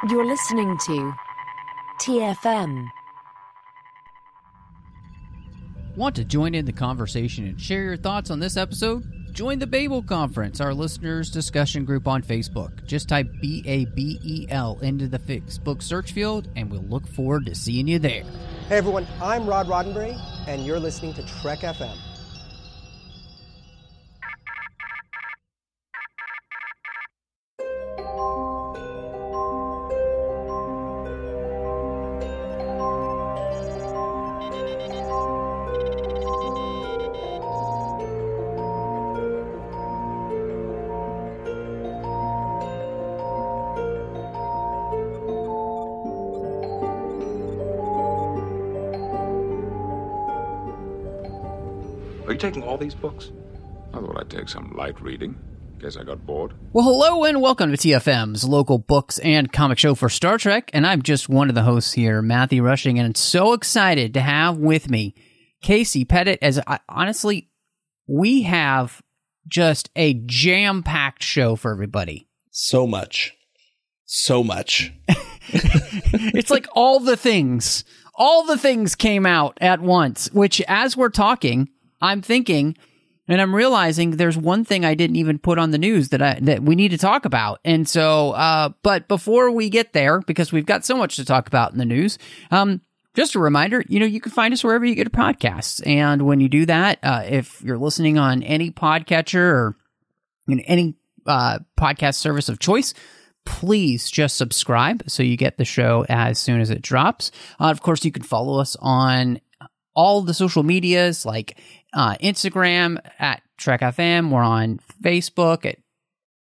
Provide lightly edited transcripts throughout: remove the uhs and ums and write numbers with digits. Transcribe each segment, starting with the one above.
You're listening to TFM. Want to join in the conversation and share your thoughts on this episode? Join the Babel Conference, our listeners' discussion group on Facebook. Just type BABEL into the Facebook search field, and we'll look forward to seeing you there. Hey everyone, I'm Rod Roddenberry, and you're listening to Trek.fm. Are you taking all these books? I thought I'd take some light reading. Guess I got bored. Well, hello and welcome to TFM's local books and comic show for Star Trek, and I'm just one of the hosts here, Matthew Rushing, and I'm so excited to have with me Casey Pettitt. Honestly, we have just a jam-packed show for everybody. So much. It's like all the things came out at once, which as we're talking, I'm thinking, and I'm realizing there's one thing I didn't even put on the news that we need to talk about. And so, but before we get there, because we've got so much to talk about in the news, just a reminder, you can find us wherever you get your podcasts. And when you do that, if you're listening on any podcatcher or any podcast service of choice, please just subscribe so you get the show as soon as it drops. Of course, you can follow us on all the social medias like Instagram at Trek.fm. We're on Facebook at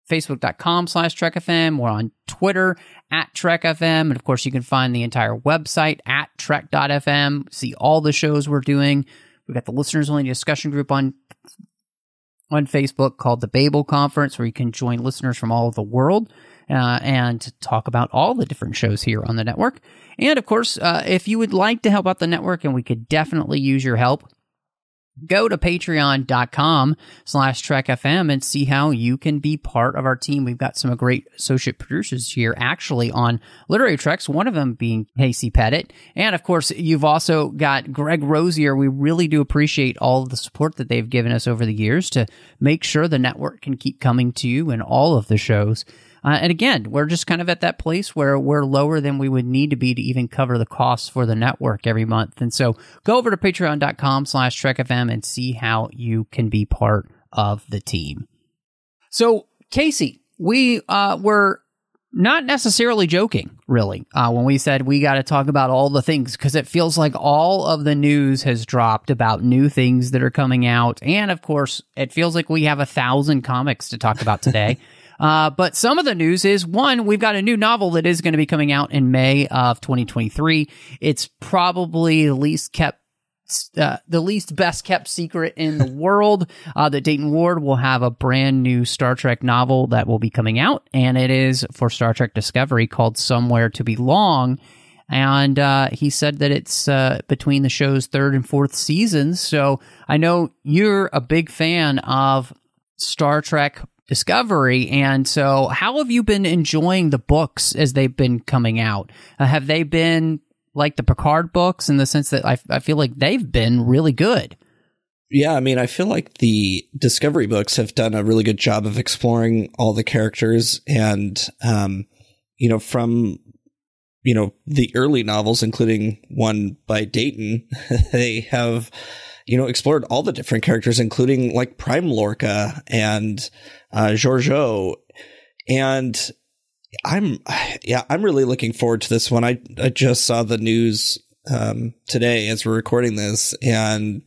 facebook.com/TrekFM. We're on Twitter at TrekFM. And of course, you can find the entire website at Trek.fm. See all the shows we're doing. We've got the listeners only discussion group on Facebook called the Babel Conference, where you can join listeners from all over the world and talk about all the different shows here on the network. And of course, if you would like to help out the network, and we could definitely use your help, go to patreon.com/TrekFM and see how you can be part of our team. We've got some great associate producers here actually on Literary Treks, one of them being Casey Pettitt. And of course, you've also got Greg Rosier. We really do appreciate all of the support that they've given us over the years to make sure the network can keep coming to you in all of the shows. And again, we're just kind of at that place where we're lower than we would need to be to even cover the costs for the network every month. And so go over to patreon.com/TrekFM and see how you can be part of the team. So, Casey, we were not necessarily joking, really, when we said we got to talk about all the things, because it feels like all of the news has dropped about new things that are coming out. And of course, it feels like we have 1,000 comics to talk about today. But some of the news is, one, we've got a new novel that is going to be coming out in May of 2023. It's probably the least best kept secret in the world. That Dayton Ward will have a brand new Star Trek novel that will be coming out, and it is for Star Trek Discovery called Somewhere to Belong. And he said that it's between the show's third and fourth seasons. So I know you're a big fan of Star Trek Discovery, and so how have you been enjoying the books as they've been coming out? Have they been like the Picard books in the sense that I feel like they've been really good? Yeah, I mean, I feel like the Discovery books have done a really good job of exploring all the characters, and from the early novels, including one by Dayton, they have explored all the different characters, including like Prime Lorca and Georgiou. And I'm really looking forward to this one. I just saw the news today as we're recording this, and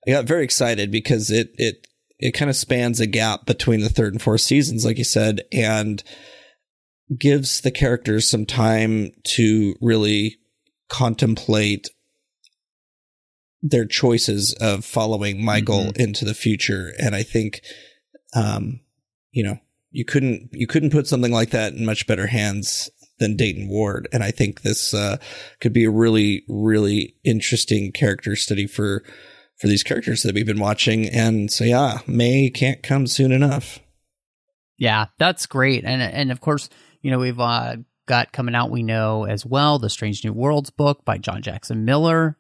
I got very excited because it kind of spans a gap between the third and fourth seasons, like you said, and gives the characters some time to really contemplate their choices of following Michael into the future. And I think, you couldn't put something like that in much better hands than Dayton Ward. And I think this could be a really, really interesting character study for these characters that we've been watching. And so, yeah, May can't come soon enough. Yeah, that's great. And of course, we've got coming out, we know as well, the Strange New Worlds book by John Jackson Miller.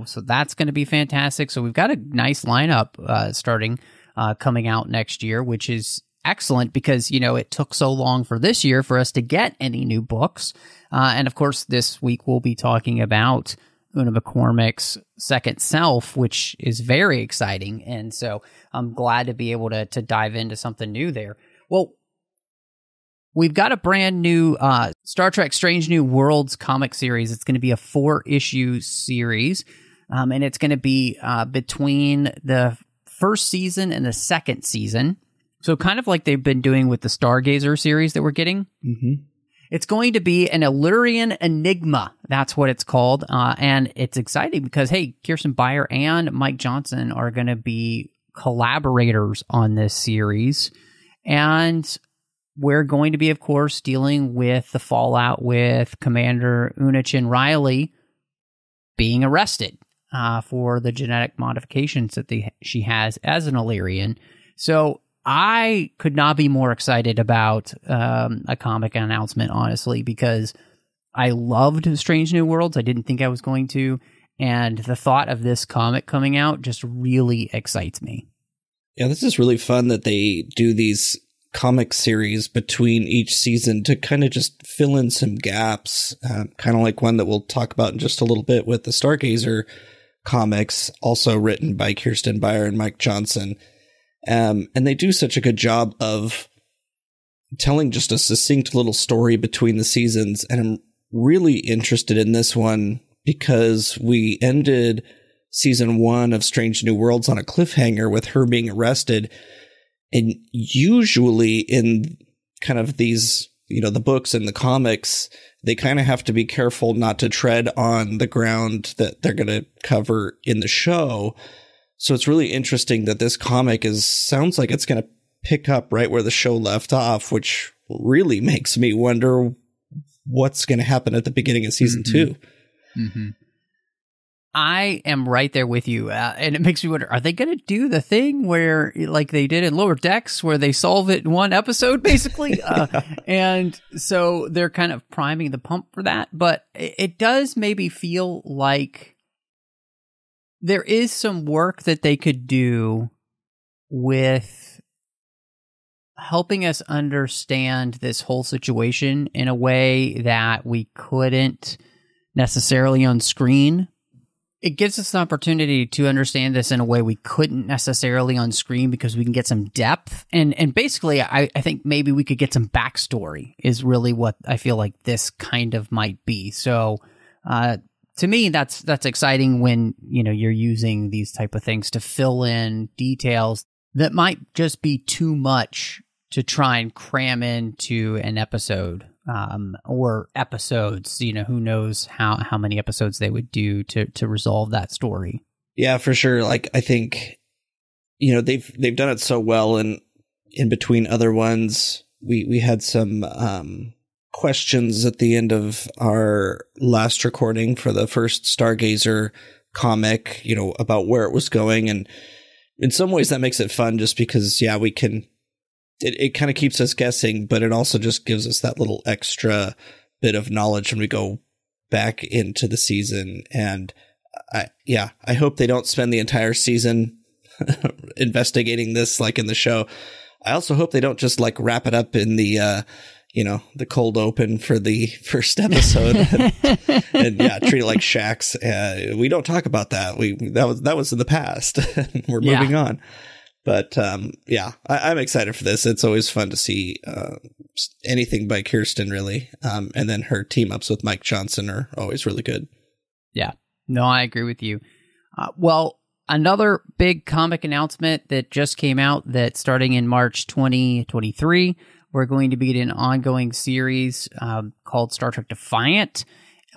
So that's going to be fantastic. So we've got a nice lineup starting coming out next year, which is excellent because, it took so long for this year for us to get any new books. And of course, this week we'll be talking about Una McCormick's Second Self, which is very exciting. And so I'm glad to be able to dive into something new there. Well, we've got a brand new Star Trek Strange New Worlds comic series. It's going to be a 4-issue series, and it's going to be between the first season and the second season. So kind of like they've been doing with the Stargazer series that we're getting. Mm-hmm. It's going to be an Illyrian Enigma. That's what it's called. And it's exciting because, hey, Kirsten Beyer and Mike Johnson are going to be collaborators on this series. And we're going to be, of course, dealing with the fallout with Commander Una Chin Riley being arrested for the genetic modifications that she has as an Illyrian. So I could not be more excited about a comic announcement, honestly, because I loved Strange New Worlds. I didn't think I was going to. And the thought of this comic coming out just really excites me. Yeah, this is really fun that they do these comic series between each season to kind of just fill in some gaps, kind of like one that we'll talk about in just a little bit with the Stargazer comics, also written by Kirsten Beyer and Mike Johnson. And they do such a good job of telling just a succinct little story between the seasons. And I'm really interested in this one because we ended season 1 of Strange New Worlds on a cliffhanger with her being arrested. And usually in kind of these, the books and the comics, they kind of have to be careful not to tread on the ground that they're going to cover in the show. So it's really interesting that this comic sounds like it's going to pick up right where the show left off, which really makes me wonder what's going to happen at the beginning of season 2. Mm-hmm. I am right there with you. And it makes me wonder, are they going to do the thing where, like they did in Lower Decks, where they solve it in one episode, basically? And so they're kind of priming the pump for that. But it does maybe feel like there is some work that they could do with helping us understand this whole situation in a way that we couldn't necessarily on screen. It gives us an opportunity to understand this in a way we couldn't necessarily on screen because we can get some depth. And basically, I think maybe we could get some backstory is really what I feel like this kind of might be. So, to me, that's exciting when, you're using these type of things to fill in details that might just be too much to try and cram into an episode, or episodes. Who knows how many episodes they would do to resolve that story. Yeah, for sure. Like, I think, they've done it so well, and in between other ones, we had some questions at the end of our last recording for the first Stargazer comic, about where it was going. And in some ways that makes it fun just because, we can, it kind of keeps us guessing, but it also just gives us that little extra bit of knowledge when we go back into the season. And I hope they don't spend the entire season investigating this like in the show. I also hope they don't just like wrap it up in the, the cold open for the first episode and treat it like Shax. We don't talk about that. That was in the past. We're moving on. But I'm excited for this. It's always fun to see anything by Kirsten, really. And then her team ups with Mike Johnson are always really good. Yeah. No, I agree with you. Well, another big comic announcement that just came out that starting in March 2023, we're going to be in an ongoing series called Star Trek Defiant,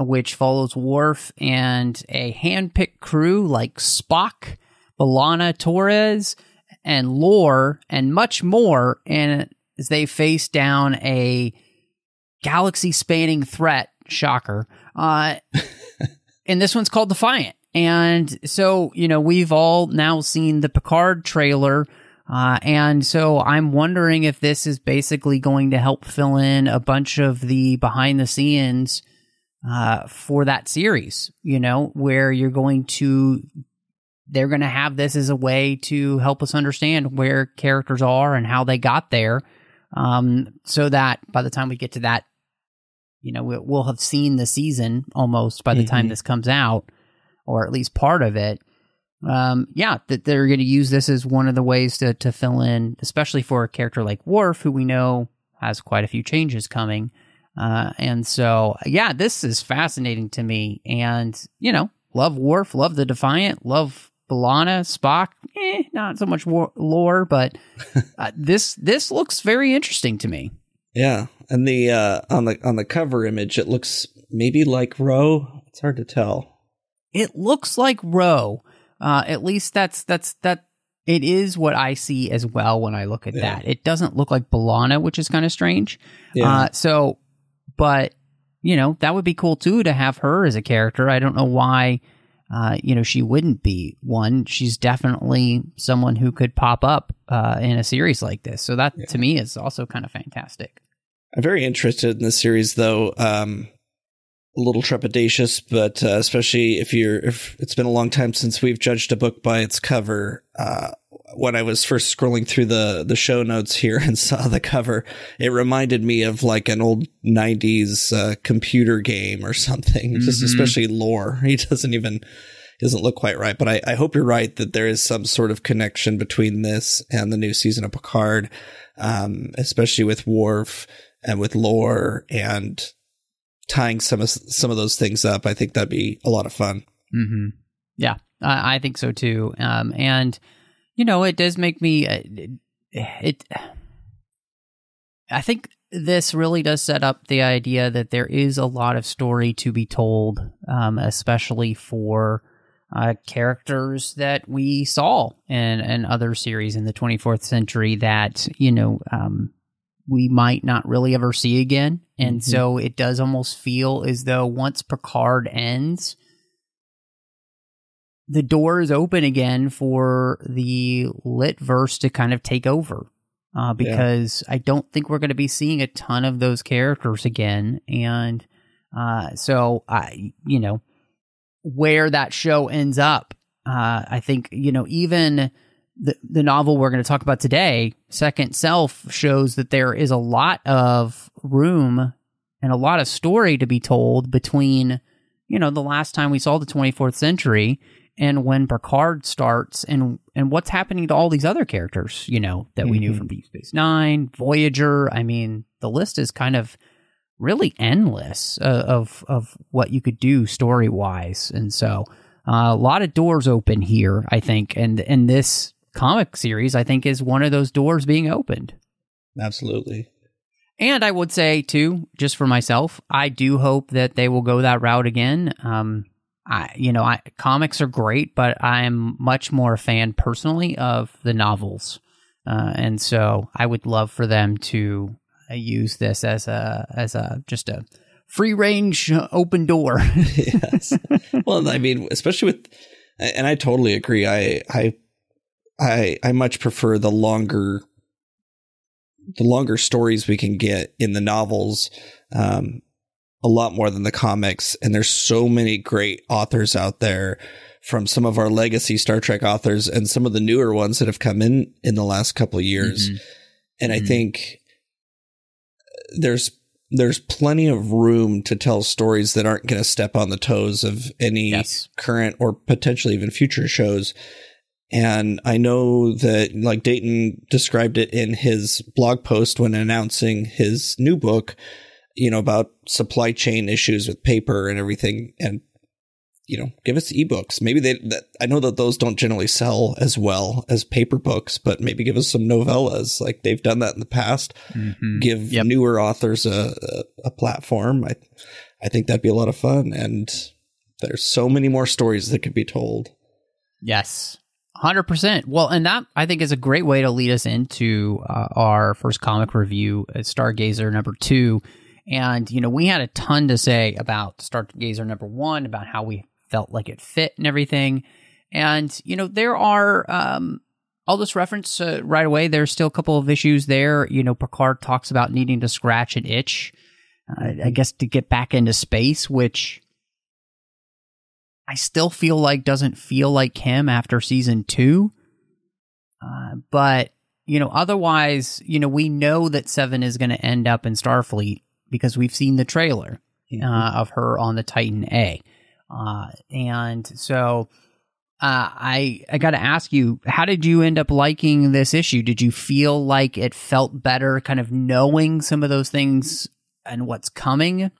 which follows Worf and a hand-picked crew like Spock, B'Elanna Torres, and Lore, and much more, and as they face down a galaxy-spanning threat, shocker, and this one's called Defiant. And so, we've all now seen the Picard trailer And so I'm wondering if this is basically going to help fill in a bunch of the behind the scenes for that series, where they're going to have this as a way to help us understand where characters are and how they got there, so that by the time we get to that, we'll have seen the season almost by the time this comes out, or at least part of it. That they're going to use this as one of the ways to fill in, especially for a character like Worf, who we know has quite a few changes coming. And so, this is fascinating to me. And, love Worf, love the Defiant, love B'Elanna, Spock, not so much lore, but this looks very interesting to me. Yeah, and the on the cover image, it looks maybe like Ro. It's hard to tell. It looks like Ro. At least that's it is what I see as well when I look at that. It doesn't look like B'Elanna, which is kind of strange. Yeah. But that would be cool too to have her as a character. I don't know why. She wouldn't be one. She's definitely someone who could pop up in a series like this. So that to me is also kind of fantastic. I'm very interested in this series, though. A little trepidatious, but especially if it's been a long time since we've judged a book by its cover. When I was first scrolling through the show notes here and saw the cover, it reminded me of like an old 90s computer game or something, just especially lore. He doesn't look quite right, but I hope you're right that there is some sort of connection between this and the new season of Picard, especially with Worf and with lore and tying some of those things up. I think that'd be a lot of fun. Mm-hmm. Yeah, I think so too. And it does make me. I think this really does set up the idea that there is a lot of story to be told, especially for characters that we saw in other series in the 24th century that we might not really ever see again. And so it does almost feel as though once Picard ends, the door is open again for the Litverse to kind of take over. Because I don't think we're going to be seeing a ton of those characters again. And so, where that show ends up, I think, even the novel we're going to talk about today, Second Self, shows that there is a lot of room and a lot of story to be told between, the last time we saw the 24th century and when Picard starts and what's happening to all these other characters, that we knew from Deep Space Nine, Voyager. I mean, the list is kind of really endless of what you could do story-wise. And so a lot of doors open here, I think. And this comic series, I think, is one of those doors being opened. Absolutely. And I would say, too, just for myself, I do hope that they will go that route again. Comics are great, but I'm much more a fan personally of the novels. And so I would love for them to use this as just a free range open door. Yes. Well, I mean, especially with, and I totally agree. I much prefer the longer stories we can get in the novels, a lot more than the comics. And there's so many great authors out there, from some of our legacy Star Trek authors and some of the newer ones that have come in the last couple of years. And I think there's plenty of room to tell stories that aren't going to step on the toes of any current or potentially even future shows. And I know that, like, Dayton described it in his blog post when announcing his new book, about supply chain issues with paper and everything. And, give us ebooks. Maybe I know that those don't generally sell as well as paper books, but maybe give us some novellas. Like, they've done that in the past. Give newer authors a platform. I think that'd be a lot of fun. And there's so many more stories that could be told. Yes. 100%. Well, and that, I think, is a great way to lead us into our first comic review, Stargazer number 2. And, we had a ton to say about Stargazer number 1, about how we felt like it fit and everything. And, there are I'll just reference right away, there's still a couple of issues there. Picard talks about needing to scratch an itch, I guess, to get back into space, which I still feel like doesn't feel like him after season 2. But, otherwise, we know that Seven is going to end up in Starfleet because we've seen the trailer of her on the Titan A. And so I got to ask you, how did you end up liking this issue? Did you feel like it felt better kind of knowing some of those things and what's coming?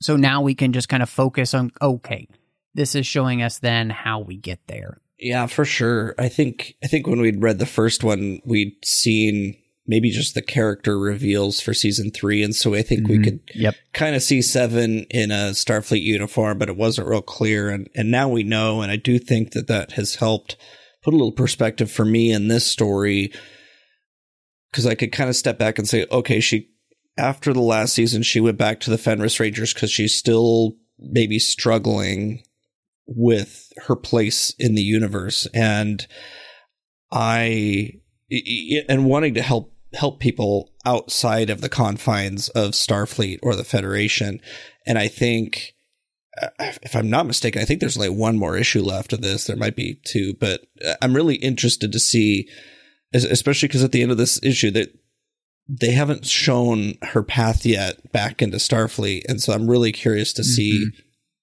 So now we can just kind of focus on, okay, this is showing us then how we get there. Yeah, for sure. I think when we'd read the first one, we'd seen maybe just the character reveals for season 3. And so I think we could kind of see Seven in a Starfleet uniform, but it wasn't real clear. And now we know. And I do think that has helped put a little perspective for me in this story, because I could kind of step back and say, okay, after the last season, she went back to the Fenris Rangers because she's still maybe struggling with her place in the universe. And wanting to help people outside of the confines of Starfleet or the Federation. And I think, if I'm not mistaken, I think there's like one more issue left of this. There might be 2, but I'm really interested to see, especially because at the end of this issue, that they haven't shown her path yet back into Starfleet. And so I'm really curious to see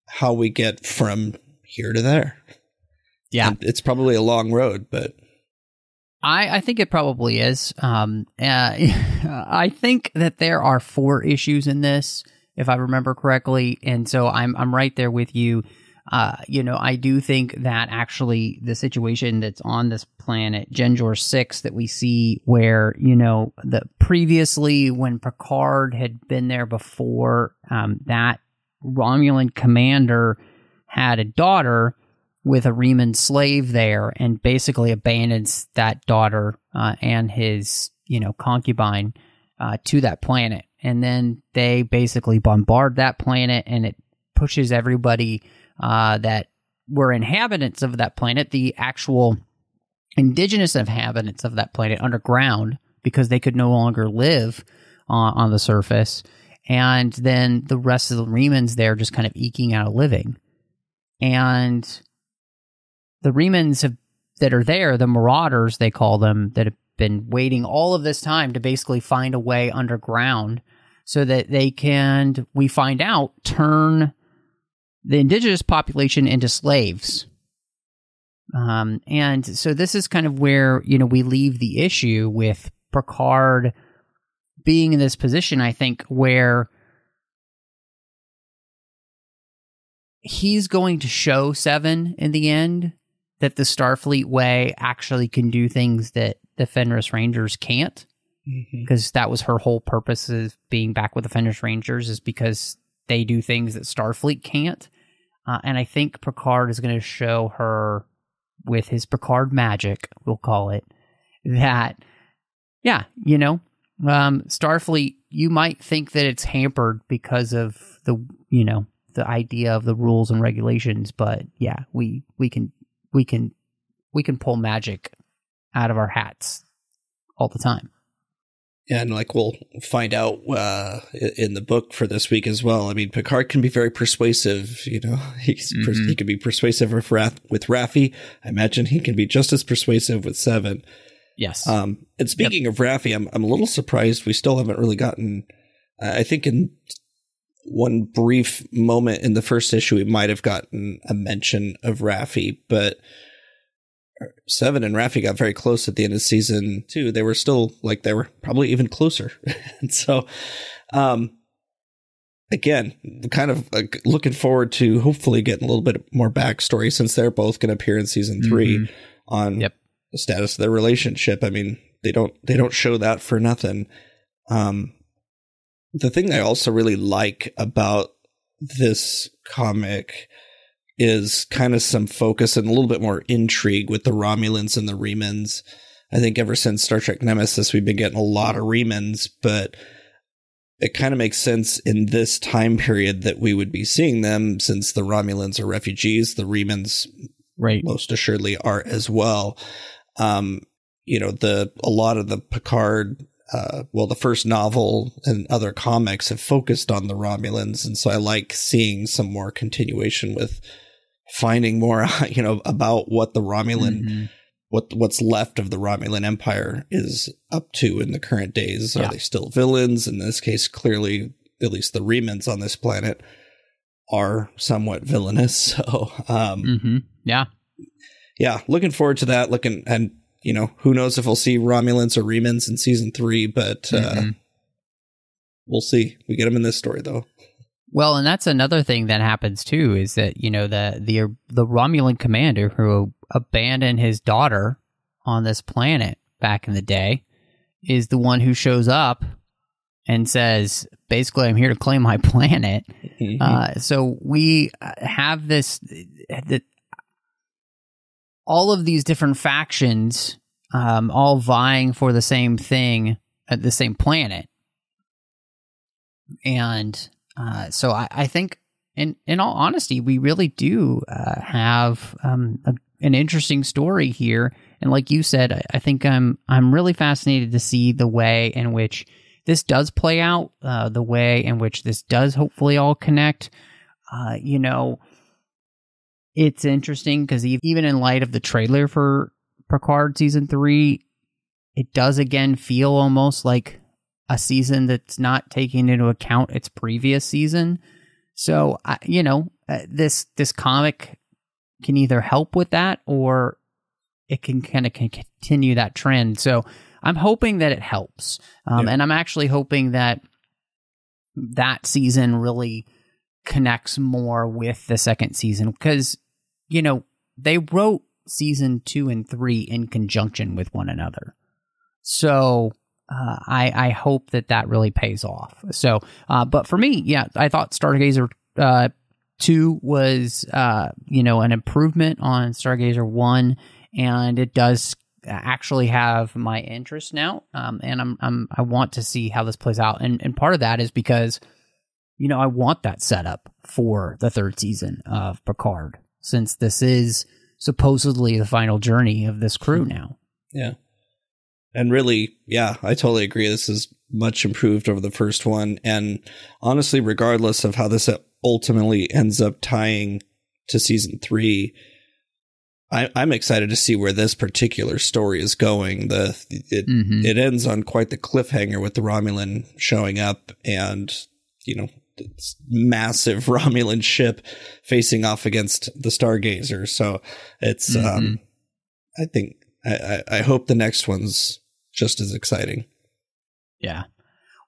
how we get from here to there. Yeah. And it's probably a long road, but I think it probably is. I think that there are 4 issues in this, if I remember correctly, and so I'm right there with you. I do think that actually the situation that's on this planet, Genjor 6, that we see where, the previously when Picard had been there before, that Romulan commander had a daughter with a Riemann slave there, and basically abandons that daughter and his, concubine to that planet. And then they basically bombard that planet, and it pushes everybody that were inhabitants of that planet, the actual indigenous inhabitants of that planet, underground, because they could no longer live on the surface. And then the rest of the Riemanns there just kind of eking out a living. And the Riemanns that are there, the Marauders, they call them, that have been waiting all of this time to basically find a way underground so that they can, we find out, turn the indigenous population into slaves. And so this is kind of where, we leave the issue with Picard being in this position, I think, where he's going to show Seven in the end that the Starfleet way actually can do things that the Fenris Rangers can't, because that was her whole purpose of being back with the Fenris Rangers, is because they do things that Starfleet can't. And I think Picard is going to show her with his Picard magic, we'll call it, that, Starfleet, you might think that it's hampered because of the idea of the rules and regulations, but yeah, we can pull magic out of our hats all the time. Yeah, and like we'll find out in the book for this week as well. I mean, Picard can be very persuasive. He can be persuasive with Raffi. I imagine he can be just as persuasive with Seven. Yes. And speaking of Raffi, I'm a little surprised we still haven't really gotten. I think in one brief moment in the first issue, we might have gotten a mention of Raffi, but Seven and Raffi got very close at the end of season 2. They were still they were probably even closer. And so, again, kind of looking forward to hopefully getting a little bit more backstory, since they're both going to appear in season 3 on the status of their relationship. I mean, they don't show that for nothing. The thing I also really like about this comic is kind of some focus and a little bit more intrigue with the Romulans and the Riemanns. I think ever since Star Trek Nemesis, we've been getting a lot of Riemanns, but it kind of makes sense in this time period that we would be seeing them, since the Romulans are refugees. The Riemanns most assuredly are as well. a lot of the Picard, the first novel and other comics have focused on the Romulans. And so I like seeing some more continuation with finding more, about what the Romulan, what's left of the Romulan Empire is up to in the current days. Are they still villains? In this case, clearly, at least the Remans on this planet are somewhat villainous. So, looking forward to that. And who knows if we'll see Romulans or Remans in season 3, but we'll see. We get them in this story, though. Well, and that's another thing that happens too, is that the Romulan commander who abandoned his daughter on this planet back in the day is the one who shows up and says, basically, I'm here to claim my planet. So we have all of these different factions all vying for the same thing at the same planet. And so I think, in all honesty, we really do have an interesting story here. And like you said, I think I'm really fascinated to see the way in which this does play out, the way in which this does hopefully all connect. It's interesting because even in light of the trailer for Picard Season 3, it does again feel almost like a season that's not taking into account its previous season. So, this comic can either help with that or it can kind of continue that trend. So I'm hoping that it helps. And I'm actually hoping that season really connects more with the second season because, they wrote season 2 and 3 in conjunction with one another. So I hope that really pays off. So, but for me, I thought Stargazer 2 was, an improvement on Stargazer 1, and it does actually have my interest now. And I want to see how this plays out. And part of that is because, I want that setup for the third season of Picard, since this is supposedly the final journey of this crew now. Yeah. And really, I totally agree. This is much improved over the first one. And honestly, regardless of how this ultimately ends up tying to season 3, I'm excited to see where this particular story is going. It ends on quite the cliffhanger with the Romulan showing up and, this massive Romulan ship facing off against the Stargazer. So it's, I think, I hope the next one's just as exciting. Yeah.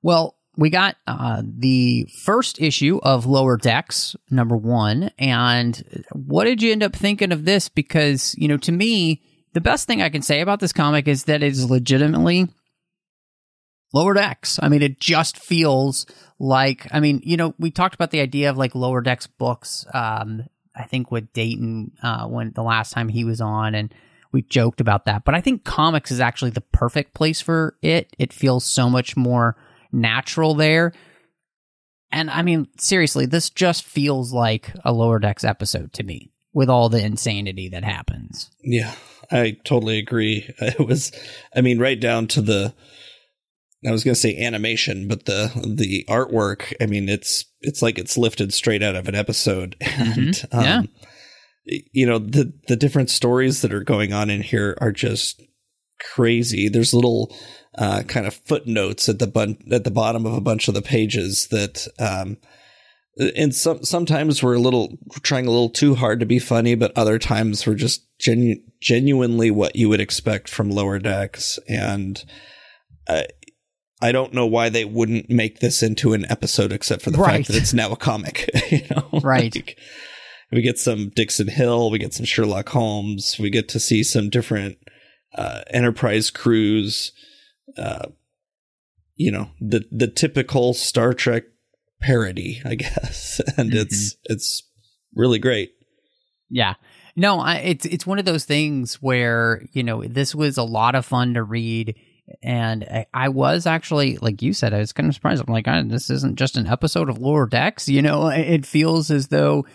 Well, we got the first issue of Lower Decks, #1. And what did you end up thinking of this? Because, to me, the best thing I can say about this comic is that it's legitimately Lower Decks. I mean, it just feels like, we talked about the idea of like Lower Decks books, I think with Dayton, when the last time he was on, and we joked about that. But I think comics is actually the perfect place for it. It feels so much more natural there. And seriously, this just feels like a Lower Decks episode to me, with all the insanity that happens. Yeah, I totally agree. It was, right down to I was going to say animation, but the artwork, it's like it's lifted straight out of an episode. And, the different stories that are going on in here are just crazy. There's little kind of footnotes at the bottom of a bunch of the pages that, and sometimes we're trying a little too hard to be funny, but other times we're just genuinely what you would expect from Lower Decks. And, I don't know why they wouldn't make this into an episode, except for the fact that it's now a comic. Right. Like, we get some Dixon Hill, we get some Sherlock Holmes, we get to see some different Enterprise crews. The typical Star Trek parody, I guess, and it's really great. Yeah. No, it's one of those things where this was a lot of fun to read. And I was actually, like you said, I was kind of surprised. I'm like, this isn't just an episode of Lower Decks. It feels as though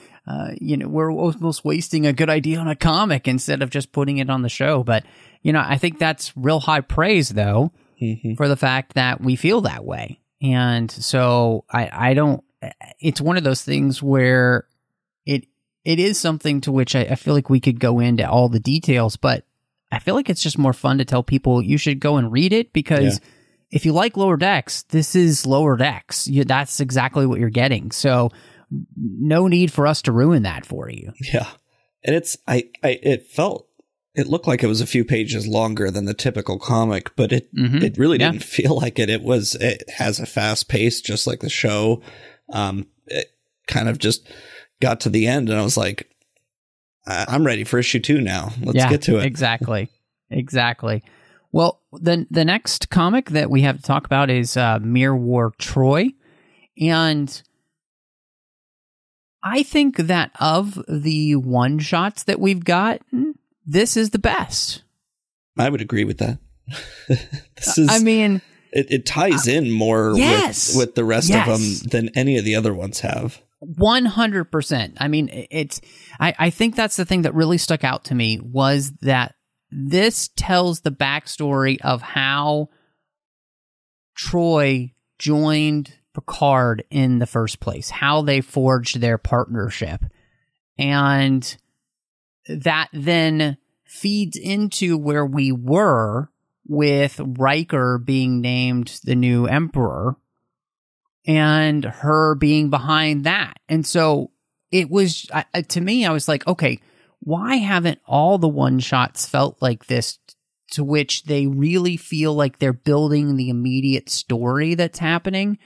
we're almost wasting a good idea on a comic instead of just putting it on the show. But, I think that's real high praise, though, for the fact that we feel that way. And so I don't, it's one of those things where it is something to which I feel like we could go into all the details, but I feel like it's just more fun to tell people you should go and read it, because if you like Lower Decks, this is Lower Decks. That's exactly what you're getting. So no need for us to ruin that for you. Yeah. And it looked like it was a few pages longer than the typical comic, but it really didn't feel like it. It has a fast pace, just like the show. It kind of just got to the end and I was like, I'm ready for issue 2 now. Let's get to it. Exactly. Well, the next comic that we have to talk about is Mirror War Troi. And I think that of the one-shots that we've got, this is the best. I would agree with that. It ties in more with the rest of them than any of the other ones have. 100%. I mean, I think that's the thing that really stuck out to me, was that this tells the backstory of how Troi joined Picard in the first place, how they forged their partnership. And that then feeds into where we were with Riker being named the new Emperor and her being behind that. And so it was, to me, I was like, okay, why haven't all the one-shots felt like this, to which they really feel like they're building the immediate story that's happening?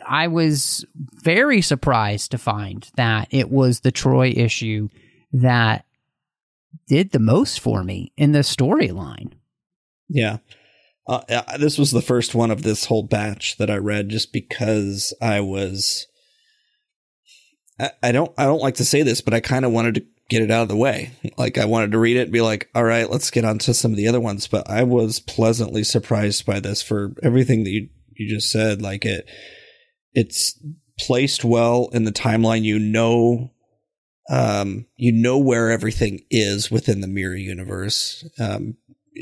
I was very surprised to find that it was the Troi issue that did the most for me in the storyline. Yeah. This was the first one of this whole batch that I read, just because I don't like to say this, but I kind of wanted to get it out of the way. Like, I wanted to read it and be like, all right, let's get on to some of the other ones. But I was pleasantly surprised by this for everything that you just said. Like, it's placed well in the timeline. You know where everything is within the Mirror universe,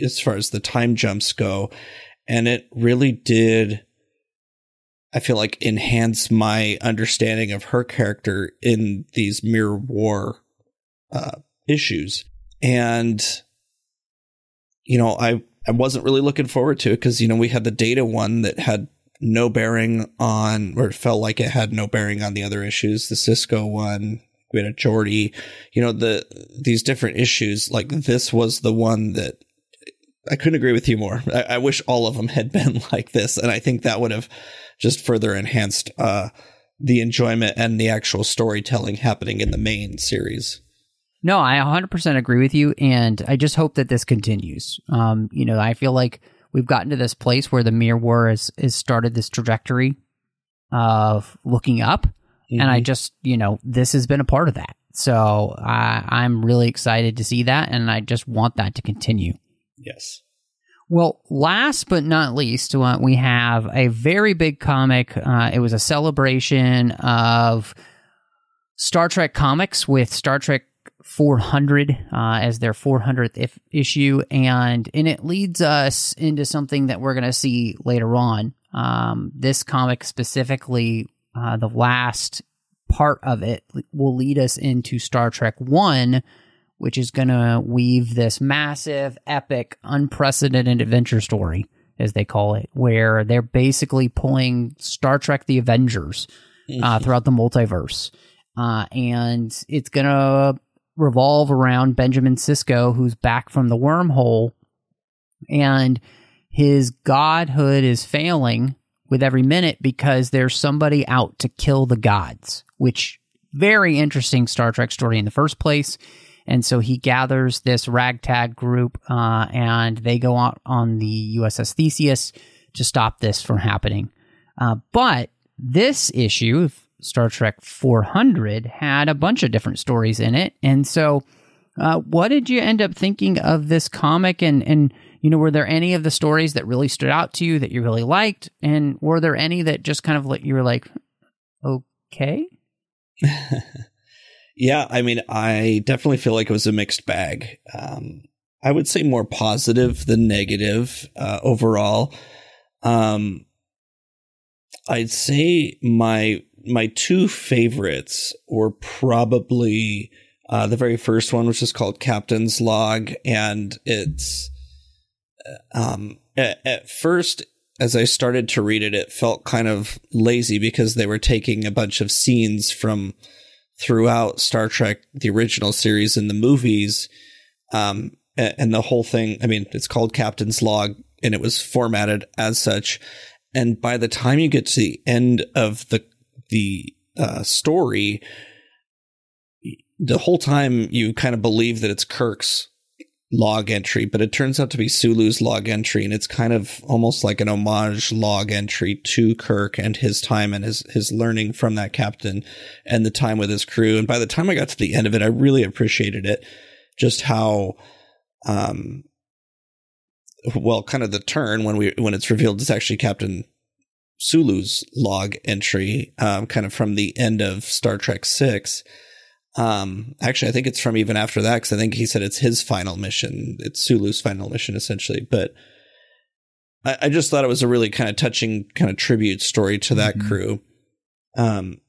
as far as the time jumps go. And it really did, I feel like, enhance my understanding of her character in these Mirror War issues. And, I wasn't really looking forward to it because, we had the Data one that had no bearing on, or it felt like it had no bearing on the other issues. The Cisco one, we had a Geordi, these different issues. Like, this was the one that I couldn't agree with you more. I wish all of them had been like this. And I think that would have just further enhanced the enjoyment and the actual storytelling happening in the main series. No, I 100% agree with you. And I just hope that this continues. I feel like we've gotten to this place where the Mirror War has started this trajectory of looking up. And I just, this has been a part of that. So I'm really excited to see that. And I just want that to continue. Yes. Well, last but not least, we have a very big comic. It was a celebration of Star Trek comics with Star Trek 400 as their 400th issue. And it leads us into something that we're going to see later on. This comic specifically, the last part of it will lead us into Star Trek 1, which is going to weave this massive, epic, unprecedented adventure story, as they call it, where they're basically pulling Star Trek The Avengers throughout the multiverse. And it's going to revolve around Benjamin Sisko, who's back from the wormhole, and his godhood is failing with every minute because there's somebody out to kill the gods, which very interesting Star Trek story in the first place. And so he gathers this ragtag group and they go out on the USS Theseus to stop this from happening. But this issue of Star Trek 400 had a bunch of different stories in it. And so what did you end up thinking of this comic? And were there any of the stories that really stood out to you that you really liked? And were there any that just kind of you were like, okay? Yeah, I mean, I definitely feel like it was a mixed bag. I would say more positive than negative overall. I'd say my two favorites were probably the very first one, which is called Captain's Log, and it's at first, as I started to read it, it felt kind of lazy because they were taking a bunch of scenes from throughout Star Trek, the original series and the movies, and the whole thing. I mean, it's called Captain's Log, and it was formatted as such. And by the time you get to the end of the story, the whole time you kind of believe that it's Kirk's log entry, but it turns out to be Sulu's log entry, and it's kind of almost like an homage log entry to Kirk and his time and his learning from that captain and the time with his crew. And by the time I got to the end of it, I really appreciated it, just how well, kind of the turn when it's revealed it's actually Captain Sulu's log entry, kind of from the end of Star Trek 6. Actually, I think it's from even after that, because I think he said it's his final mission. It's Sulu's final mission, essentially. But I just thought it was a really kind of touching kind of tribute story to that crew. And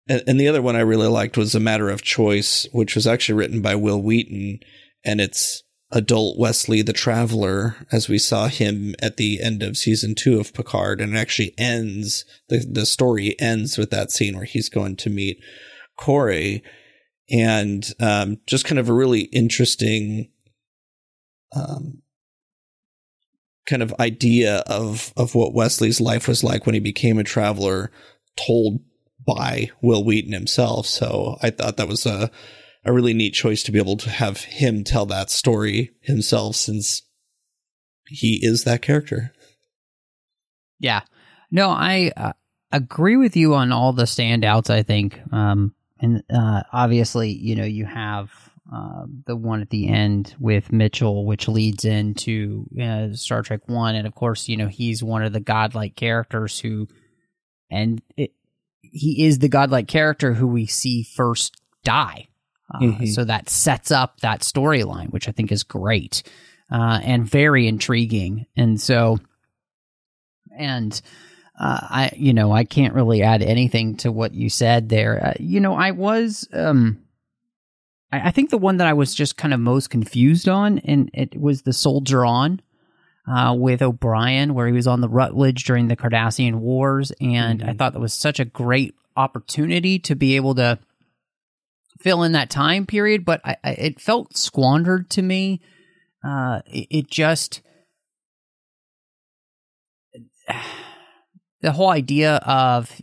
the other one I really liked was A Matter of Choice, which was actually written by Will Wheaton, and it's adult Wesley the Traveler, as we saw him at the end of season 2 of Picard, and it actually ends, the story ends with that scene where he's going to meet Corey. And just kind of a really interesting kind of idea of what Wesley's life was like when he became a traveler, told by Will Wheaton himself. So I thought that was a really neat choice to be able to have him tell that story himself, since he is that character. Yeah. No, I agree with you on all the standouts, I think. And obviously, you have the one at the end with Mitchell, which leads into Star Trek 1. And of course, he's one of the godlike characters he is the godlike character who we see first die. So that sets up that storyline, which I think is great and very intriguing. And so, I can't really add anything to what you said there. I think the one that I was just kind of most confused on, and it was the Soldier On with O'Brien, where he was on the Rutledge during the Cardassian Wars. And I thought that was such a great opportunity to be able to fill in that time period, but it felt squandered to me. It just... the whole idea of,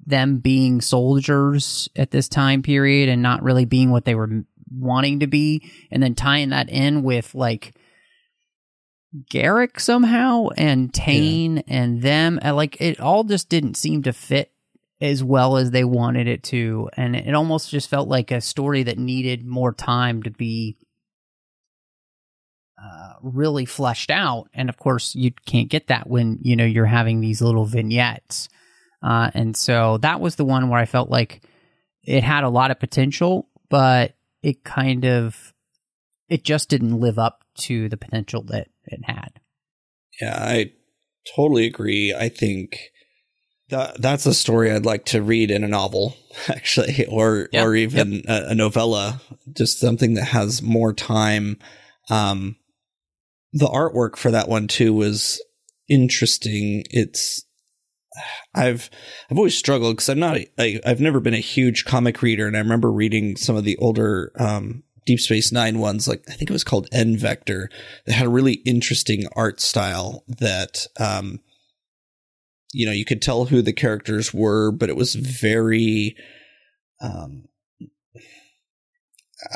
them being soldiers at this time period and not really being what they were wanting to be, and then tying that in with, like, Garak somehow and Tane and them, it all just didn't seem to fit as well as they wanted it to. And it almost just felt like a story that needed more time to be really fleshed out. And of course, you can't get that when, you're having these little vignettes. And so that was the one where I felt like it had a lot of potential, but it just didn't live up to the potential that it had. Yeah, I totally agree. I think that's a story I'd like to read in a novel, actually, or even a novella, just something that has more time. The artwork for that one too was interesting. I've always struggled because I've never been a huge comic reader, and I remember reading some of the older Deep Space Nine ones, like I think it was called N Vector, that had a really interesting art style that you could tell who the characters were, but it was very I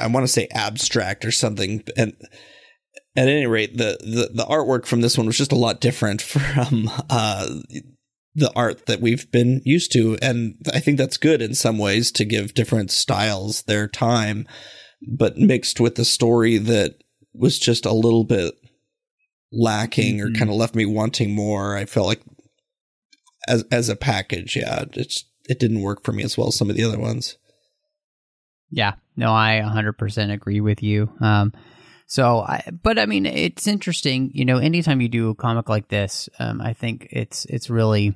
want to say abstract or something. And at any rate, the artwork from this one was just a lot different from the art that we've been used to. And I think that's good in some ways, to give different styles their time, but mixed with the story that was just a little bit lacking or kind of left me wanting more. I felt like as a package, it didn't work for me as well as some of the other ones. Yeah, no, I 100% agree with you. But I mean, it's interesting, anytime you do a comic like this, I think it's really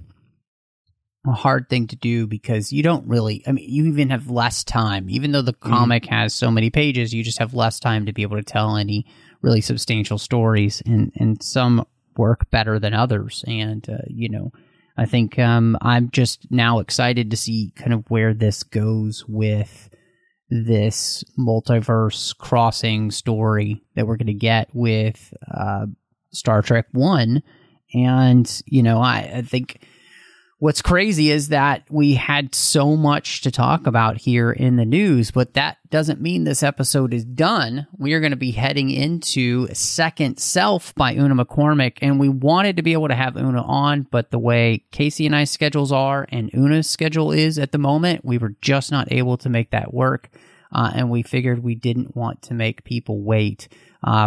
a hard thing to do because you don't really, you even have less time. Even though the comic has so many pages, you just have less time to be able to tell any really substantial stories, and some work better than others. And, I think I'm just now excited to see kind of where this goes with this multiverse crossing story that we're going to get with Star Trek 1. And, I think what's crazy is that we had so much to talk about here in the news, but that doesn't mean this episode is done. We are going to be heading into Second Self by Una McCormick, and we wanted to be able to have Una on, but the way Casey and I's schedules are and Una's schedule is at the moment, we were just not able to make that work, and we figured we didn't want to make people wait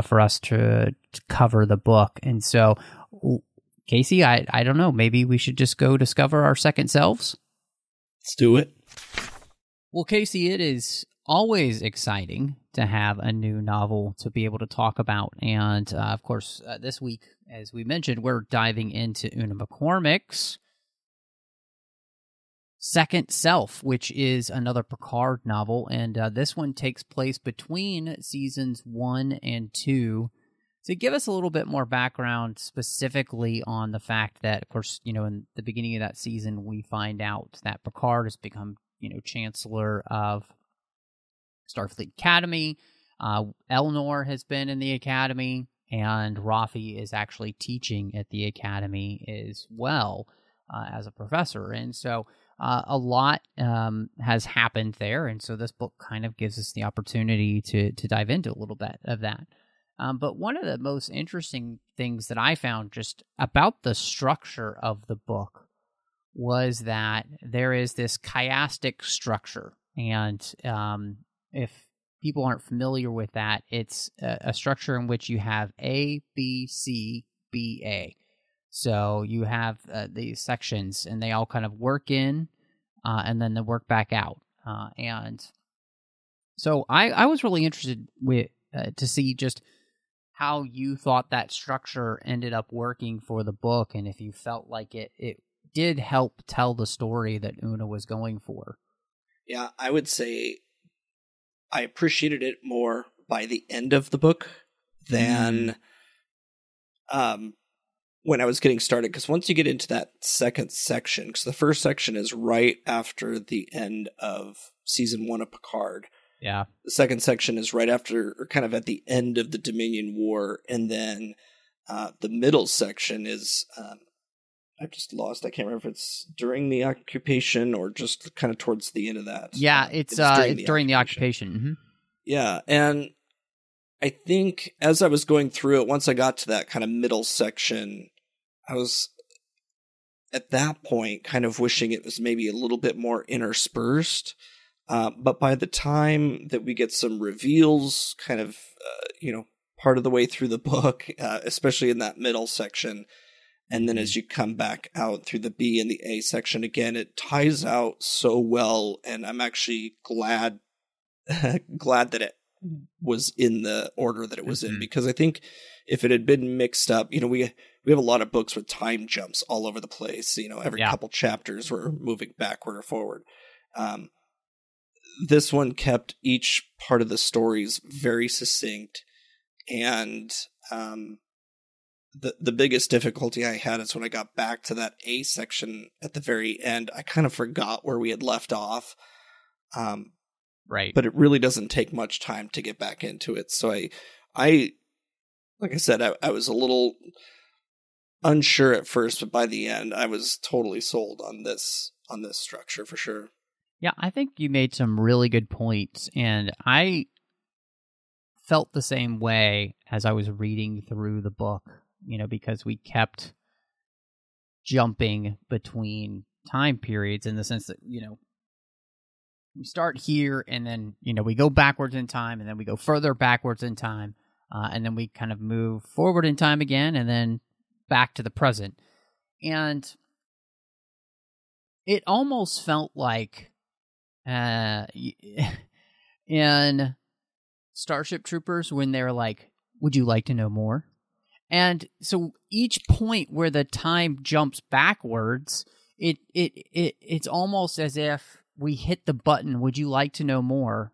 for us to cover the book. And so Casey, I don't know. Maybe we should just go discover our second selves? Let's do it. Well, Casey, it is always exciting to have a new novel to be able to talk about. And, of course, this week, as we mentioned, we're diving into Una McCormick's Second Self, which is another Picard novel. And this one takes place between seasons 1 and 2. So give us a little bit more background specifically on the fact that, of course, in the beginning of that season, we find out that Picard has become, Chancellor of Starfleet Academy. Elnor has been in the Academy, and Rafi is actually teaching at the Academy as well as a professor. And so a lot has happened there. And so this book kind of gives us the opportunity to dive into a little bit of that. But one of the most interesting things that I found just about the structure of the book was that there is this chiastic structure. And if people aren't familiar with that, it's a structure in which you have A, B, C, B, A. So you have these sections, and they all kind of work in, and then they work back out. And so I was really interested to see just how you thought that structure ended up working for the book, and if you felt like it did help tell the story that Una was going for. Yeah, I would say I appreciated it more by the end of the book than when I was getting started. Because once you get into that second section, because the first section is right after the end of season 1 of Picard. Yeah. The second section is right after, or kind of at the end of the Dominion War. And then the middle section is, I've just lost. I can't remember if it's during the occupation or just kind of towards the end of that. Yeah, it's during the occupation. Mm-hmm. Yeah. And I think as I was going through it, once I got to that kind of middle section, I was at that point kind of wishing it was maybe a little bit more interspersed. But by the time that we get some reveals kind of, part of the way through the book, especially in that middle section, and then as you come back out through the B and the A section again, it ties out so well. And I'm actually glad that it was in the order that it was in, because I think if it had been mixed up, we have a lot of books with time jumps all over the place. Every couple chapters we're moving backward or forward. This one kept each part of the stories very succinct, and the biggest difficulty I had is when I got back to that A section at the very end. I kind of forgot where we had left off. Right. But it really doesn't take much time to get back into it. So I like I said, I was a little unsure at first, but by the end, I was totally sold on this structure for sure. Yeah, I think you made some really good points, and I felt the same way as I was reading through the book, because we kept jumping between time periods in the sense that, we start here and then, we go backwards in time and then we go further backwards in time, and then we kind of move forward in time again and then back to the present. And it almost felt like in Starship Troopers when they're like, would you like to know more? And so each point where the time jumps backwards, it's almost as if we hit the button, would you like to know more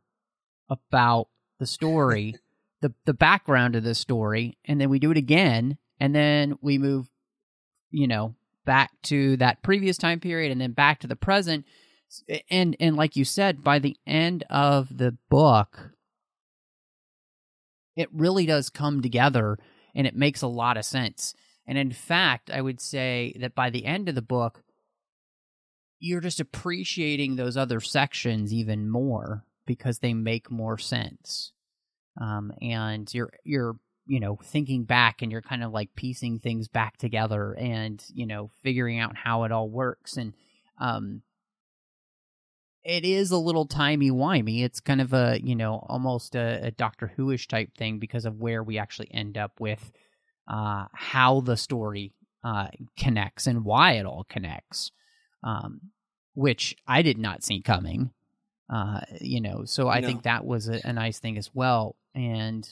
about the story, the background of the story, and then we do it again, and then we move, back to that previous time period and then back to the present. And like you said, by the end of the book, it really does come together and it makes a lot of sense. And in fact, I would say that by the end of the book, you're just appreciating those other sections even more because they make more sense. And you're thinking back and you're kind of like piecing things back together and, figuring out how it all works. And it is a little timey-wimey. It's kind of a, almost a Doctor Who-ish type thing because of where we actually end up with how the story connects and why it all connects, which I did not see coming, so I think that was a nice thing as well. And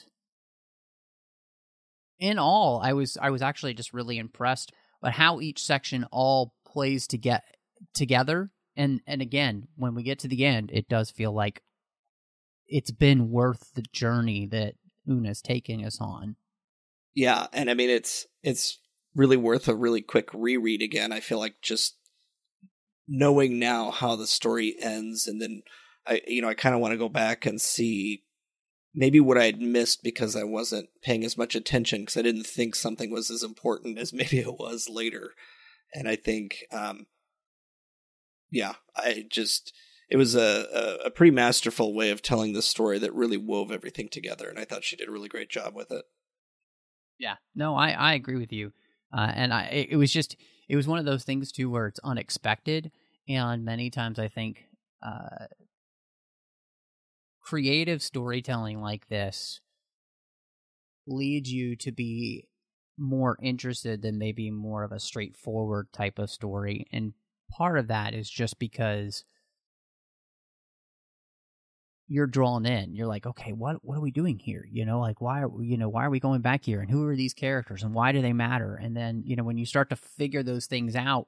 in all, I was actually just really impressed by how each section all plays together. And again, when we get to the end, it does feel like it's been worth the journey that Una's taking us on. Yeah, and I mean, it's really worth a really quick reread again. I feel like just knowing now how the story ends, and then I kind of want to go back and see maybe what I had missed because I wasn't paying as much attention because I didn't think something was as important as maybe it was later. And I think, it was a pretty masterful way of telling the story that really wove everything together. And I thought she did a really great job with it. Yeah, no, I agree with you. And it was one of those things too, where it's unexpected. And many times I think, creative storytelling like this leads you to be more interested than maybe more of a straightforward type of story. And part of that is just because you're drawn in. You're like, okay, what are we doing here? Why are we going back here? And who are these characters? And why do they matter? And then, when you start to figure those things out,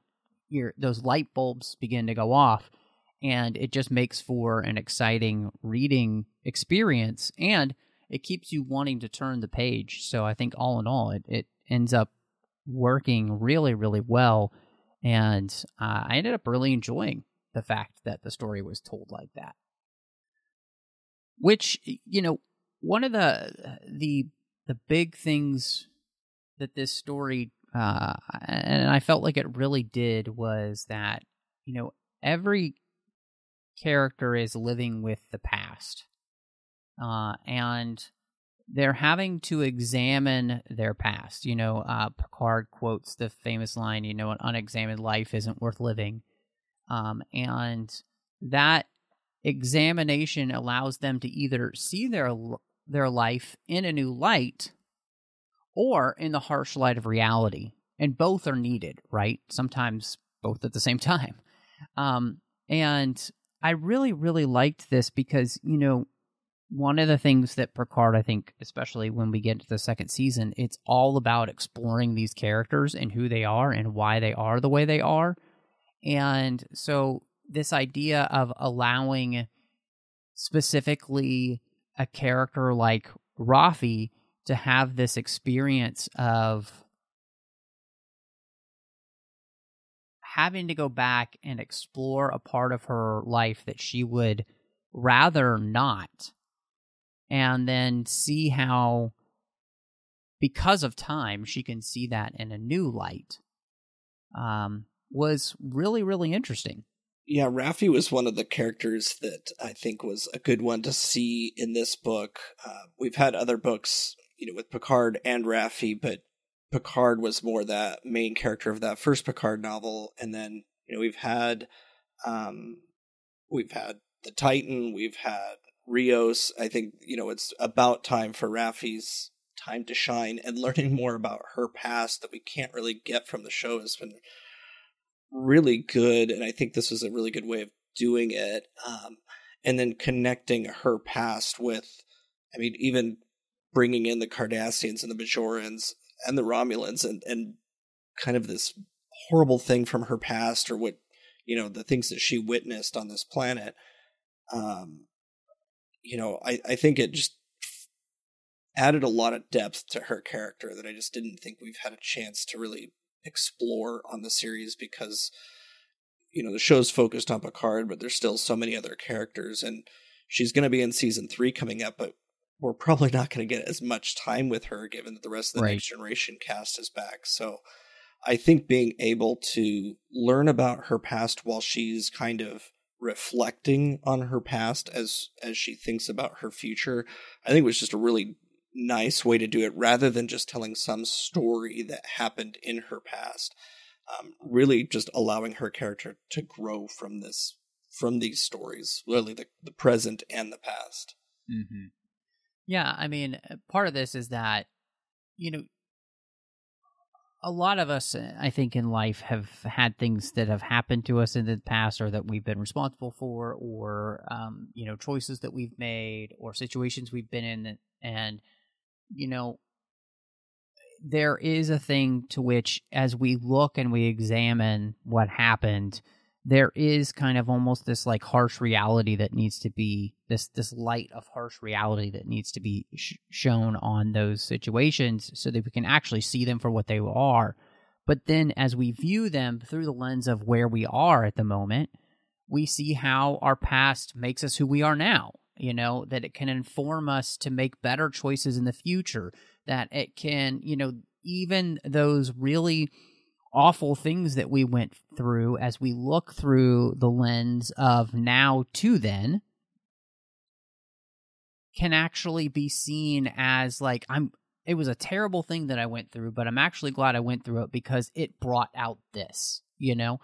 those light bulbs begin to go off. And it just makes for an exciting reading experience, and it keeps you wanting to turn the page. So I think all in all, it ends up working really, really well. And I ended up really enjoying the fact that the story was told like that. Which, one of the big things that this story, and I felt like it really did, was that, every character is living with the past, and they're having to examine their past. Picard quotes the famous line, an unexamined life isn't worth living, and that examination allows them to either see their life in a new light or in the harsh light of reality, and both are needed, right? Sometimes both at the same time. And I really, really liked this because, one of the things that Picard, I think, especially when we get to the second season, it's all about exploring these characters and who they are and why they are the way they are. And so this idea of allowing specifically a character like Rafi to have this experience of having to go back and explore a part of her life that she would rather not, and then see how, because of time, she can see that in a new light, was really, really interesting. Yeah, Raffi was one of the characters that I think was a good one to see in this book. We've had other books, with Picard and Raffi, but Picard was more that main character of that first Picard novel. And then, we've had the Titan, we've had Rios. I think, it's about time for Raffi's time to shine, and learning more about her past that we can't really get from the show has been really good. And I think this was a really good way of doing it. and then connecting her past with, I mean, even bringing in the Cardassians and the Bajorans and the Romulans and kind of this horrible thing from her past, or what, you know, the things that she witnessed on this planet. You know, I think it just added a lot of depth to her character that I just didn't think we've had a chance to really explore on the series, because, you know, the show's focused on Picard, but there's still so many other characters, and she's going to be in season 3 coming up, but we're probably not going to get as much time with her given that the rest of the Next Generation cast is back. So I think being able to learn about her past while she's kind of reflecting on her past as she thinks about her future, I think was just a really nice way to do it, rather than just telling some story that happened in her past. Really just allowing her character to grow from these stories, really the present and the past. Mm-hmm. Yeah, I mean, part of this is that, you know, a lot of us, I think, in life have had things that have happened to us in the past, or that we've been responsible for, or, you know, choices that we've made, or situations we've been in. And, you know, there is a thing to which, as we look and we examine what happened, there is kind of almost this like harsh reality that needs to be, this light of harsh reality that needs to be shown on those situations, so that we can actually see them for what they are. But then as we view them through the lens of where we are at the moment, we see how our past makes us who we are now. You know, that it can inform us to make better choices in the future, that it can, you know, even those really awful things that we went through, as we look through the lens of now to then, can actually be seen as like, it was a terrible thing that I went through, but I'm actually glad I went through it because it brought out this, you know?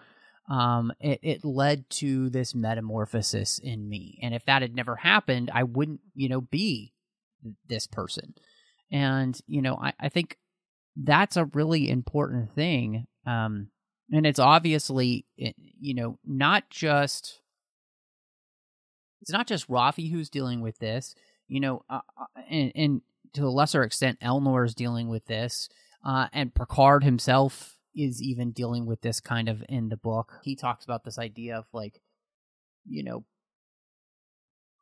It led to this metamorphosis in me. And if that had never happened, I wouldn't, you know, be this person. And, you know, I think that's a really important thing. And it's obviously, you know, it's not just Rafi who's dealing with this, you know, and to a lesser extent, Elnor is dealing with this, and Picard himself is even dealing with this kind of in the book. He talks about this idea of, like, you know,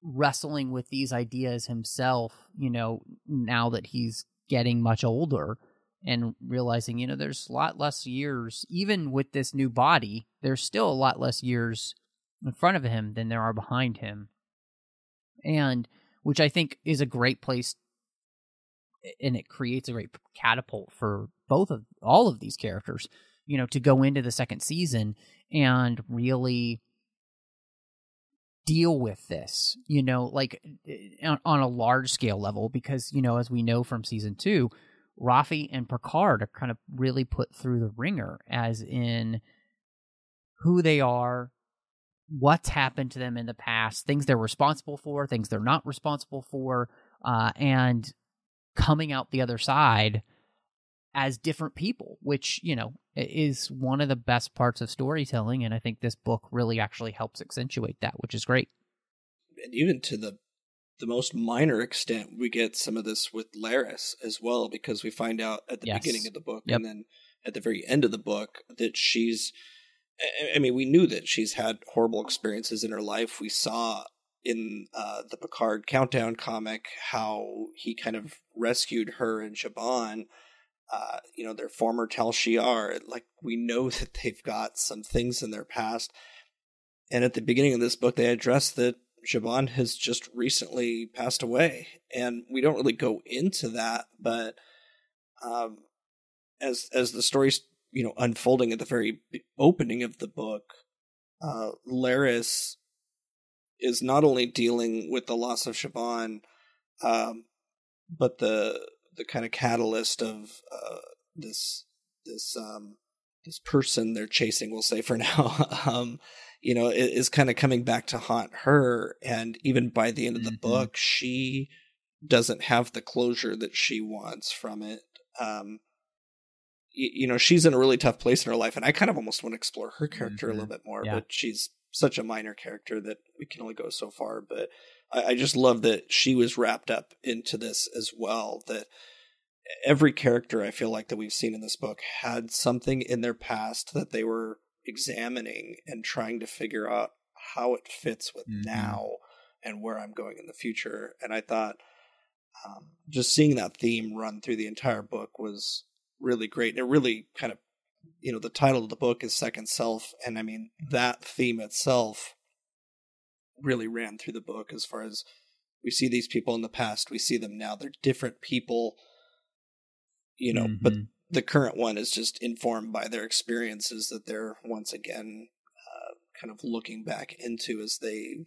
wrestling with these ideas himself, you know, now that he's getting much older, and realizing, you know, there's a lot less years, even with this new body, there's still a lot less years in front of him than there are behind him. And which I think is a great place, and it creates a great catapult for all of these characters, you know, to go into the second season and really deal with this, you know, like on a large scale level, because, you know, as we know from season 2, Rafi and Picard are kind of really put through the ringer, as in who they are, what's happened to them in the past, things they're responsible for, things they're not responsible for, and coming out the other side as different people, which, you know, is one of the best parts of storytelling. And I think this book really actually helps accentuate that, which is great. And even to the most minor extent, we get some of this with Laris as well, because we find out at the beginning of the book, and then at the very end of the book, that she's, I mean, we knew that she's had horrible experiences in her life. We saw in the Picard Countdown comic how he kind of rescued her and Shaban, you know, their former Tal Shiar. Like, we know that they've got some things in their past. And at the beginning of this book, they address that Shaban has just recently passed away. And we don't really go into that, but as the story's, you know, unfolding at the very opening of the book, Laris is not only dealing with the loss of Shaban, but the kind of catalyst of this person they're chasing, we'll say for now, you know, is kind of coming back to haunt her. And even by the end of the book, she doesn't have the closure that she wants from it. You know, she's in a really tough place in her life, and I kind of almost want to explore her character a little bit more, but she's such a minor character that we can only go so far, but I just love that she was wrapped up into this as well, that every character I feel like that we've seen in this book had something in their past that they were examining and trying to figure out how it fits with now and where I'm going in the future. And I thought just seeing that theme run through the entire book was really great. And it really kind of, the title of the book is Second Self. And I mean, that theme itself really ran through the book as far as we see these people in the past, we see them now. They're different people, but the current one is just informed by their experiences that they're once again kind of looking back into as they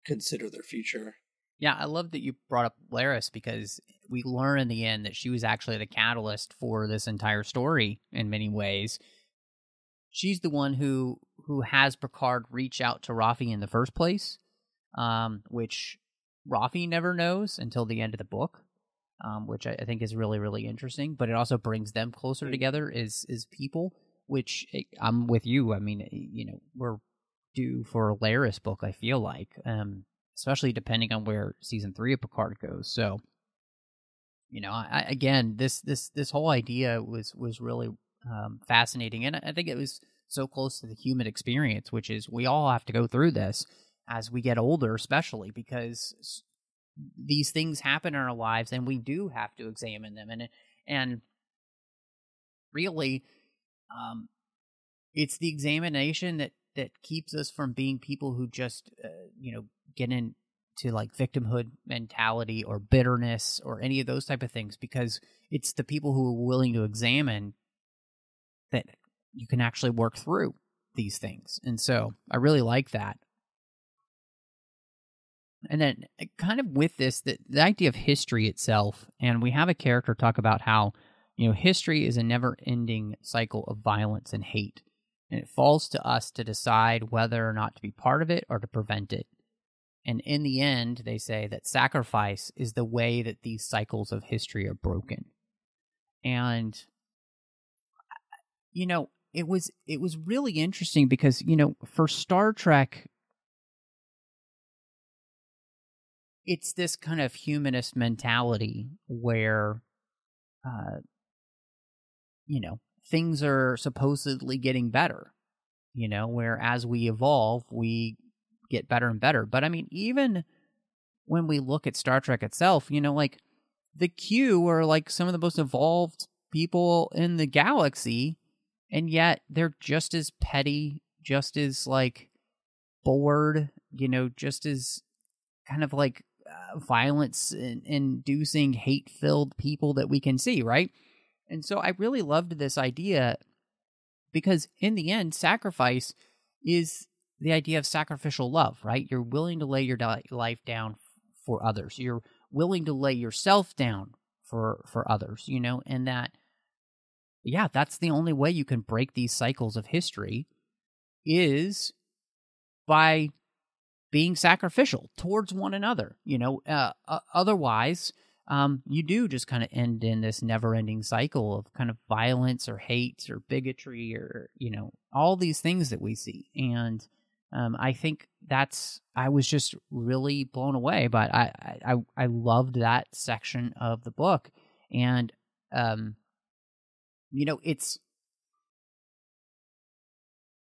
consider their future. Yeah, I love that you brought up Laris, because we learn in the end that she was actually the catalyst for this entire story in many ways. She's the one who has Picard reach out to Raffi in the first place, which Raffi never knows until the end of the book, which I think is really, really interesting. But it also brings them closer together as people, which I'm with you. I mean, we're due for a Laris book, I feel like, especially depending on where season 3 of Picard goes. So, again, this whole idea was really fascinating, and I think it was so close to the human experience, which is we all have to go through this as we get older, especially because these things happen in our lives, and we do have to examine them, and really, it's the examination that keeps us from being people who just get into like victimhood mentality or bitterness or any of those type of things, because it's the people who are willing to examine that you can actually work through these things. And so I really like that. And then kind of with this, the idea of history itself, and we have a character talk about how, history is a never-ending cycle of violence and hate, and it falls to us to decide whether or not to be part of it or to prevent it. And in the end, they say that sacrifice is the way that these cycles of history are broken. And, it was really interesting because, for Star Trek, it's this kind of humanist mentality where, things are supposedly getting better, where as we evolve, we get better and better. But I mean, even when we look at Star Trek itself, like the Q are like some of the most evolved people in the galaxy, and yet they're just as petty, just as like bored, just as kind of like violence-inducing, hate-filled people that we can see, right? And so I really loved this idea because in the end, sacrifice is the idea of sacrificial love, right? You're willing to lay your life down for others. You're willing to lay yourself down for others, and that, yeah, that's the only way you can break these cycles of history is by being sacrificial towards one another, otherwise, you do just kind of end in this never-ending cycle of kind of violence or hate or bigotry or, all these things that we see. And I think I was just really blown away, but I loved that section of the book. And,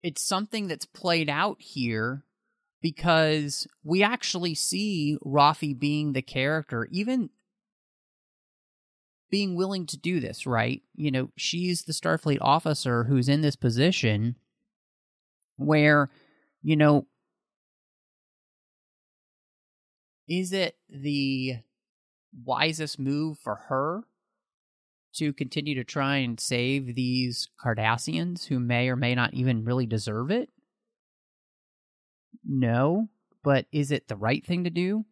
it's something that's played out here because we actually see Raffi being the character, even being willing to do this, right? She's the Starfleet officer who's in this position where, is it the wisest move for her to continue to try and save these Cardassians who may or may not even really deserve it? No, but is it the right thing to do?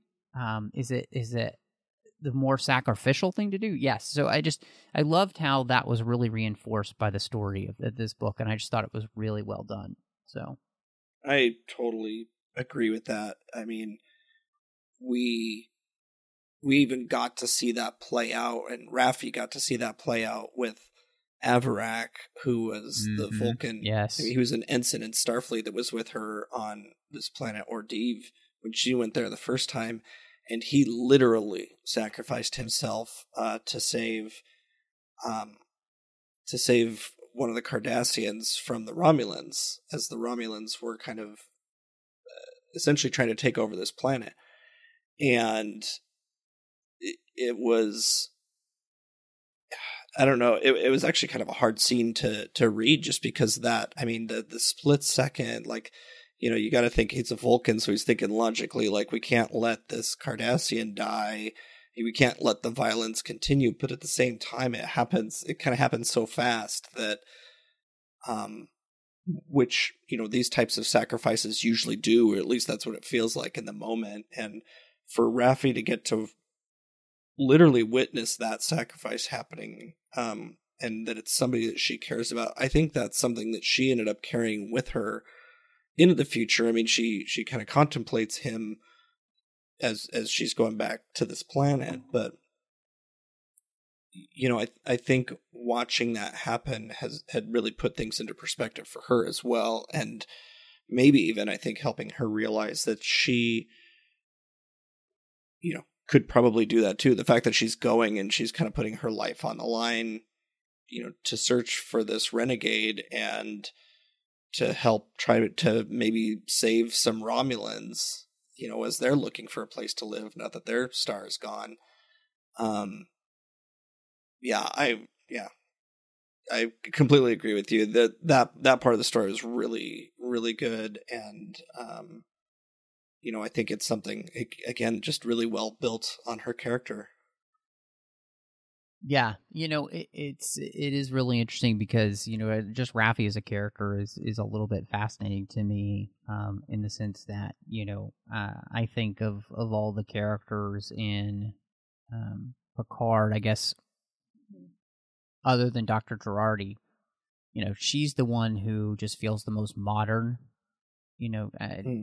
Is it the more sacrificial thing to do? Yes. So I loved how that was really reinforced by the story of this book, and I just thought it was really well done. So I totally agree with that. I mean, we even got to see that play out, and Raffi got to see that play out with Avarak, who was the Vulcan. Yes. He was an ensign in Starfleet that was with her on this planet Ordiv when she went there the first time, and he literally sacrificed himself to save one of the Cardassians from the Romulans, as the Romulans were kind of essentially trying to take over this planet. And it was, I don't know, it was actually kind of a hard scene to read, just because that, I mean, the split second, like, you know, you got to think he's a Vulcan, so he's thinking logically, like, we can't let this Cardassian die, we can't let the violence continue, but at the same time, it kind of happens so fast that, which, you know, these types of sacrifices usually do, or at least that's what it feels like in the moment. And for Raffi to get to literally witness that sacrifice happening, and that it's somebody that she cares about, I think that's something that she ended up carrying with her into the future. I mean, she kind of contemplates him as she's going back to this planet, but you know, I think watching that happen had really put things into perspective for her as well, and maybe even, I think, helping her realize that she, you know, could probably do that too. The fact that she's going and she's kind of putting her life on the line, you know, to search for this renegade and to help try to maybe save some Romulans, you know, as they're looking for a place to live now that their star is gone. I completely agree with you that part of the story was really, really good. And, you know, I think it's something, again, just really well built on her character. Yeah, you know, it is really interesting because, you know, just Raffi as a character is a little bit fascinating to me, in the sense that, you know, I think of all the characters in Picard, I guess, other than Dr. Girardi, you know, she's the one who just feels the most modern, you know,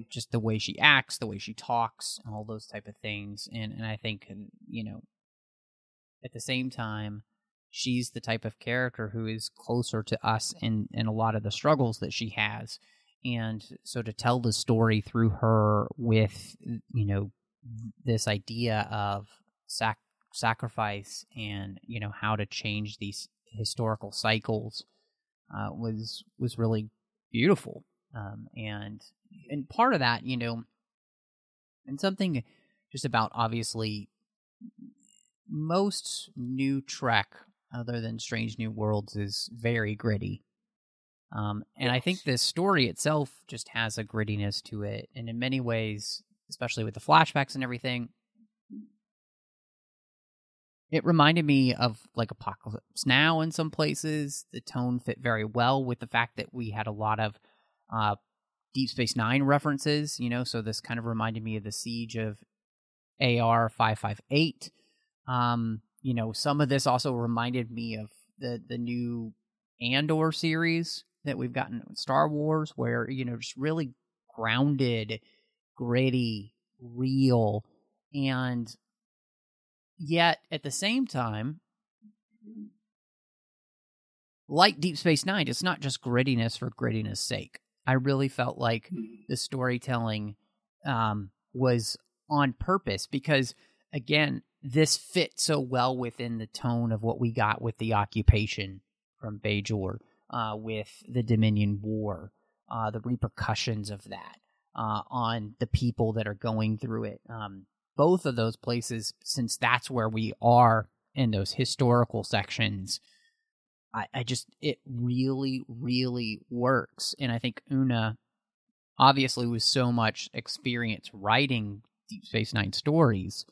just the way she acts, the way she talks, and all those type of things. And I think, you know, at the same time, she's the type of character who is closer to us in a lot of the struggles that she has. And so to tell the story through her with, you know, this idea of sacrifice and, you know, how to change these historical cycles was really beautiful. And part of that, you know, and something just about, obviously, most new Trek, other than Strange New Worlds, is very gritty. And I think this story itself just has a grittiness to it. And in many ways, especially with the flashbacks and everything, it reminded me of like Apocalypse Now in some places. The tone fit very well with the fact that we had a lot of Deep Space Nine references, you know, so this kind of reminded me of the Siege of AR 558. You know, some of this also reminded me of the new Andor series that we've gotten in Star Wars, where, you know, just really grounded, gritty, real, and yet at the same time, like Deep Space Nine, it's not just grittiness for grittiness sake. I really felt like the storytelling was on purpose because, again, this fit so well within the tone of what we got with the occupation from Bajor, with the Dominion War, the repercussions of that on the people that are going through it. Both of those places, since that's where we are in those historical sections, I just, it really, really works. And I think Una, obviously with so much experience writing Deep Space Nine stories,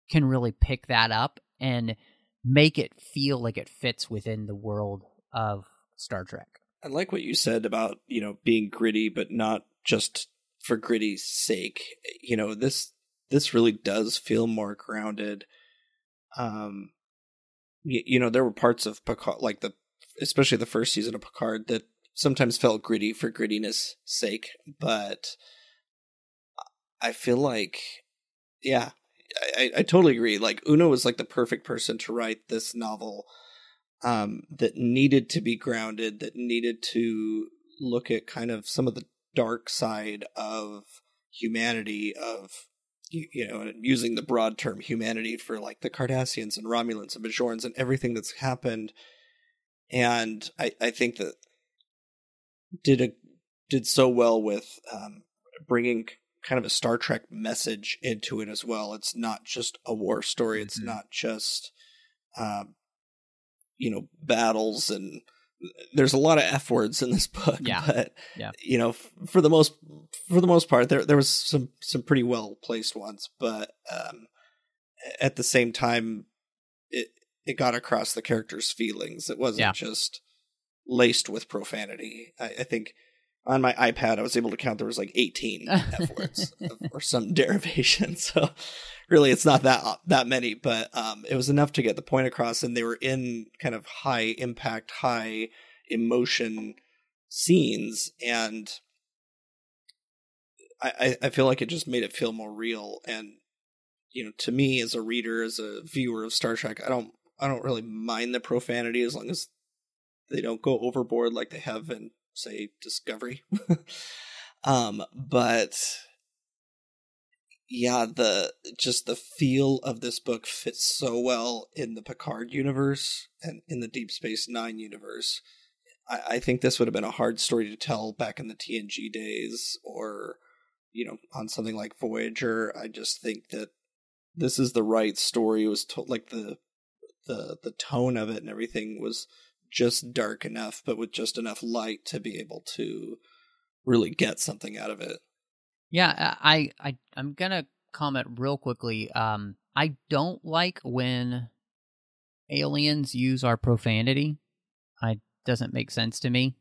can really pick that up and make it feel like it fits within the world of Star Trek. I like what you said about, you know, being gritty, but not just for gritty's sake. You know, this really does feel more grounded. You know, there were parts of Picard, like especially the first season of Picard, that sometimes felt gritty for grittiness sake, but I feel like, yeah, I totally agree. Like, Una was like the perfect person to write this novel that needed to be grounded, that needed to look at kind of some of the dark side of humanity, of, you know, and using the broad term humanity for like the Cardassians and Romulans and Bajorans and everything that's happened. And I think that did so well with bringing kind of a Star Trek message into it as well. It's not just a war story. It's not just, you know, battles, and there's a lot of F words in this book, but you know, for the most part, there was some pretty well placed ones, but at the same time, it got across the characters' feelings. It wasn't just laced with profanity. I think on my iPad, I was able to count there was like 18 F words or some derivation. So really, it's not that many, but it was enough to get the point across. And they were in kind of high impact, high emotion scenes. And I feel like it just made it feel more real. And, you know, to me as a reader, as a viewer of Star Trek, I don't really mind the profanity as long as they don't go overboard like they have in, say, Discovery. But yeah, the feel of this book fits so well in the Picard universe and in the Deep Space Nine universe. I think this would have been a hard story to tell back in the TNG days, or, you know, on something like Voyager. I just think that this is the right story. It was like the tone of it and everything was just dark enough, but with just enough light to be able to really get something out of it. Yeah, I'm gonna comment real quickly. I don't like when aliens use our profanity. It doesn't make sense to me.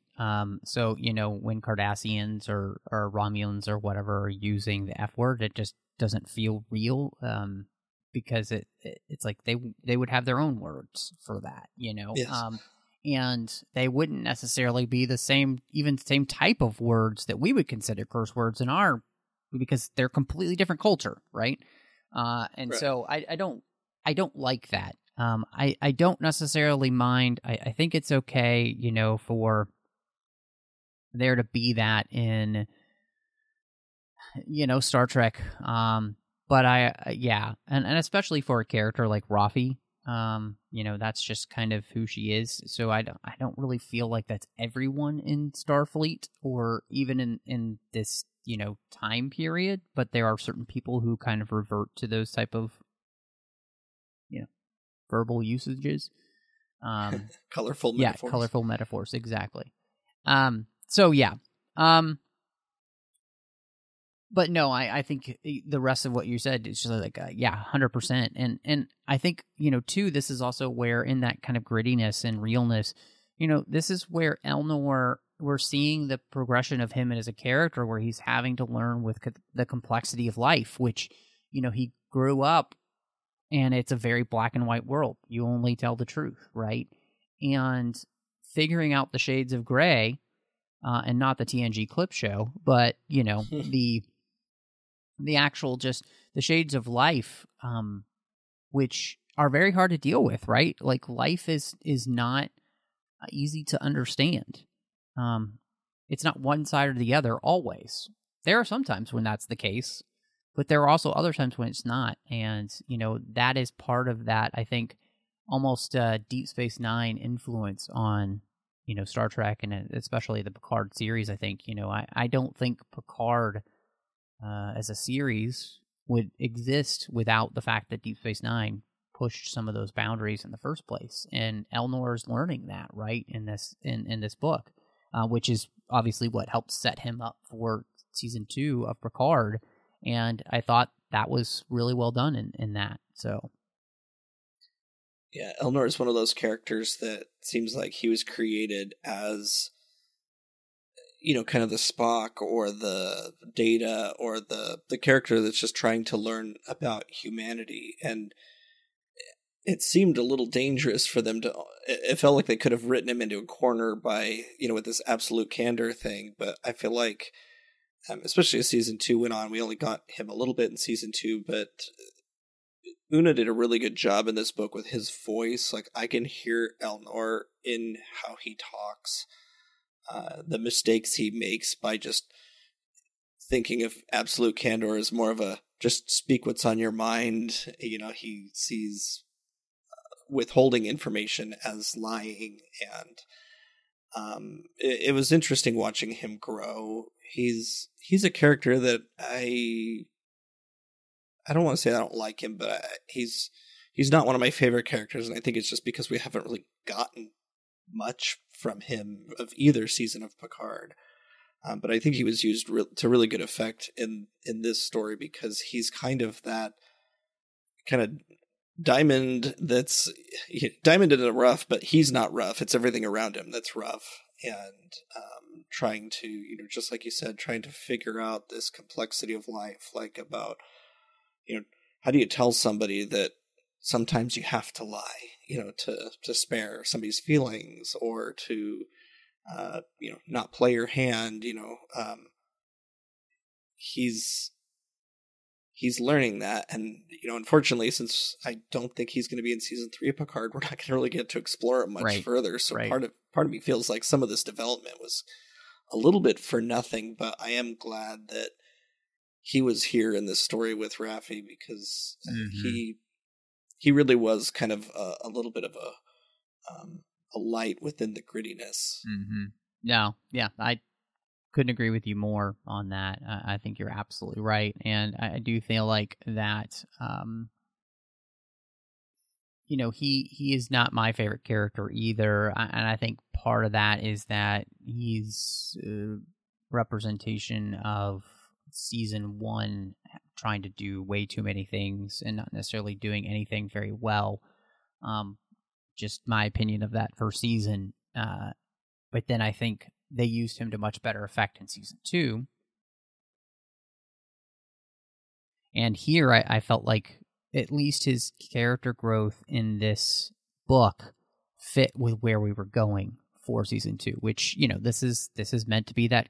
So, you know, when Cardassians or Romulans or whatever are using the F word, it just doesn't feel real. Because it's like they would have their own words for that, you know. Yes. And they wouldn't necessarily be the same type of words that we would consider curse words because they're completely different culture, right? And right. So I don't like that. I don't necessarily mind. I think it's okay, you know, for there to be that in, you know, Star Trek. But and especially for a character like Rafi, you know, that's just kind of who she is. So I don't really feel like that's everyone in Starfleet or even in this, you know, time period. But there are certain people who kind of revert to those type of, you know, verbal usages. Colorful metaphors. Yeah, colorful metaphors, exactly. So yeah. But no, I think the rest of what you said is just like, 100%. And I think, you know, too, this is also where in that kind of grittiness and realness, you know, this is where Elnor, we're seeing the progression of him as a character where he's having to learn with the complexity of life, which, you know, he grew up and it's a very black and white world. You only tell the truth, right? And figuring out the shades of gray, and not the TNG clip show, but, you know, the actual just the shades of life, which are very hard to deal with, right? Like life is not easy to understand. It's not one side or the other always. There are some times when that's the case, but there are also other times when it's not. And, you know, that is part of that, I think, almost Deep Space Nine influence on, you know, Star Trek and especially the Picard series. I think, you know, I don't think Picard as a series would exist without the fact that Deep Space Nine pushed some of those boundaries in the first place. And Elnor's learning that, right, in this book, which is obviously what helped set him up for season 2 of Picard. And I thought that was really well done in that. So yeah, Elnor is one of those characters that seems like he was created as, you know, kind of the Spock or the Data or the character that's just trying to learn about humanity. And it seemed a little dangerous for them to, it felt like they could have written him into a corner by, you know, with this absolute candor thing. But I feel like, especially as season 2 went on, we only got him a little bit in season 2, but Una did a really good job in this book with his voice. Like, I can hear Elnor in how he talks, the mistakes he makes by just thinking of absolute candor as more of a just speak what's on your mind. You know, he sees withholding information as lying, and it was interesting watching him grow. He's a character that I don't want to say I don't like him, but he's not one of my favorite characters, and I think it's just because we haven't really gotten much from him of either season of Picard. But I think he was used to really good effect in this story, because he's kind of that kind of diamond that's diamond in a rough, but he's not rough. It's everything around him that's rough, and trying to, you know, just like you said, trying to figure out this complexity of life, like about, you know, how do you tell somebody that sometimes you have to lie, you know, to spare somebody's feelings, or to you know, not play your hand, you know. He's learning that, and, you know, unfortunately, since I don't think he's going to be in season 3 of Picard, we're not going to really get to explore it much further. So part of me feels like some of this development was a little bit for nothing, but I am glad that he was here in this story with Raffi, because he really was kind of a little bit of a light within the grittiness. No, yeah, I couldn't agree with you more on that. I think you're absolutely right, and I do feel like that. You know, he is not my favorite character either, and I think part of that is that he's a representation of season 1 trying to do way too many things and not necessarily doing anything very well. Just my opinion of that first season. But then I think they used him to much better effect in season 2. And here I felt like at least his character growth in this book fit with where we were going for season 2, which, you know, this is meant to be that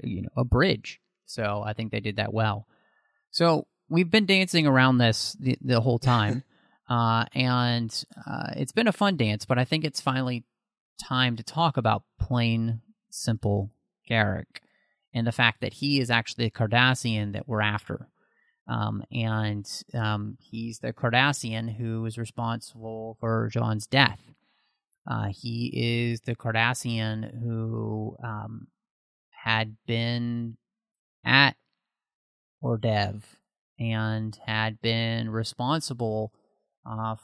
you know, a bridge. So I think they did that well. So we've been dancing around this the whole time. And it's been a fun dance, but I think it's finally time to talk about plain, simple Garak and the fact that he is actually a Cardassian that we're after. And he's the Cardassian who is responsible for Jean's death. He is the Cardassian who had been at Ordev and had been responsible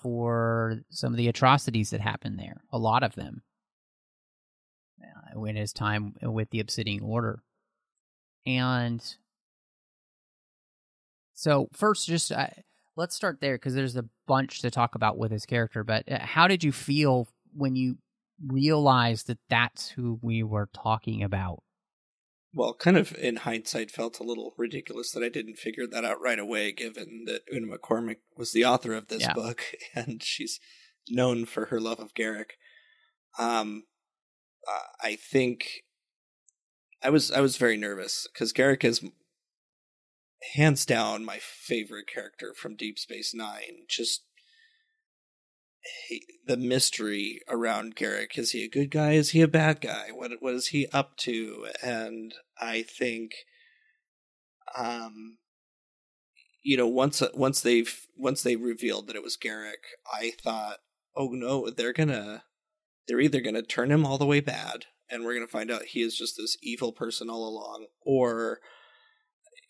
for some of the atrocities that happened there, a lot of them, in his time with the Obsidian Order. And so first, just let's start there, because there's a bunch to talk about with his character, but how did you feel when you realized that that's who we were talking about? Well, kind of in hindsight, felt a little ridiculous that I didn't figure that out right away, given that Una McCormick was the author of this book, and she's known for her love of Garak. I think I was very nervous, because Garak is hands down my favorite character from Deep Space Nine. Just the mystery around Garak. Is he a good guy? Is he a bad guy? What is he up to? And I think, you know, once they revealed that it was Garak, I thought, oh no, they're either gonna turn him all the way bad, and we're gonna find out he is just this evil person all along, or,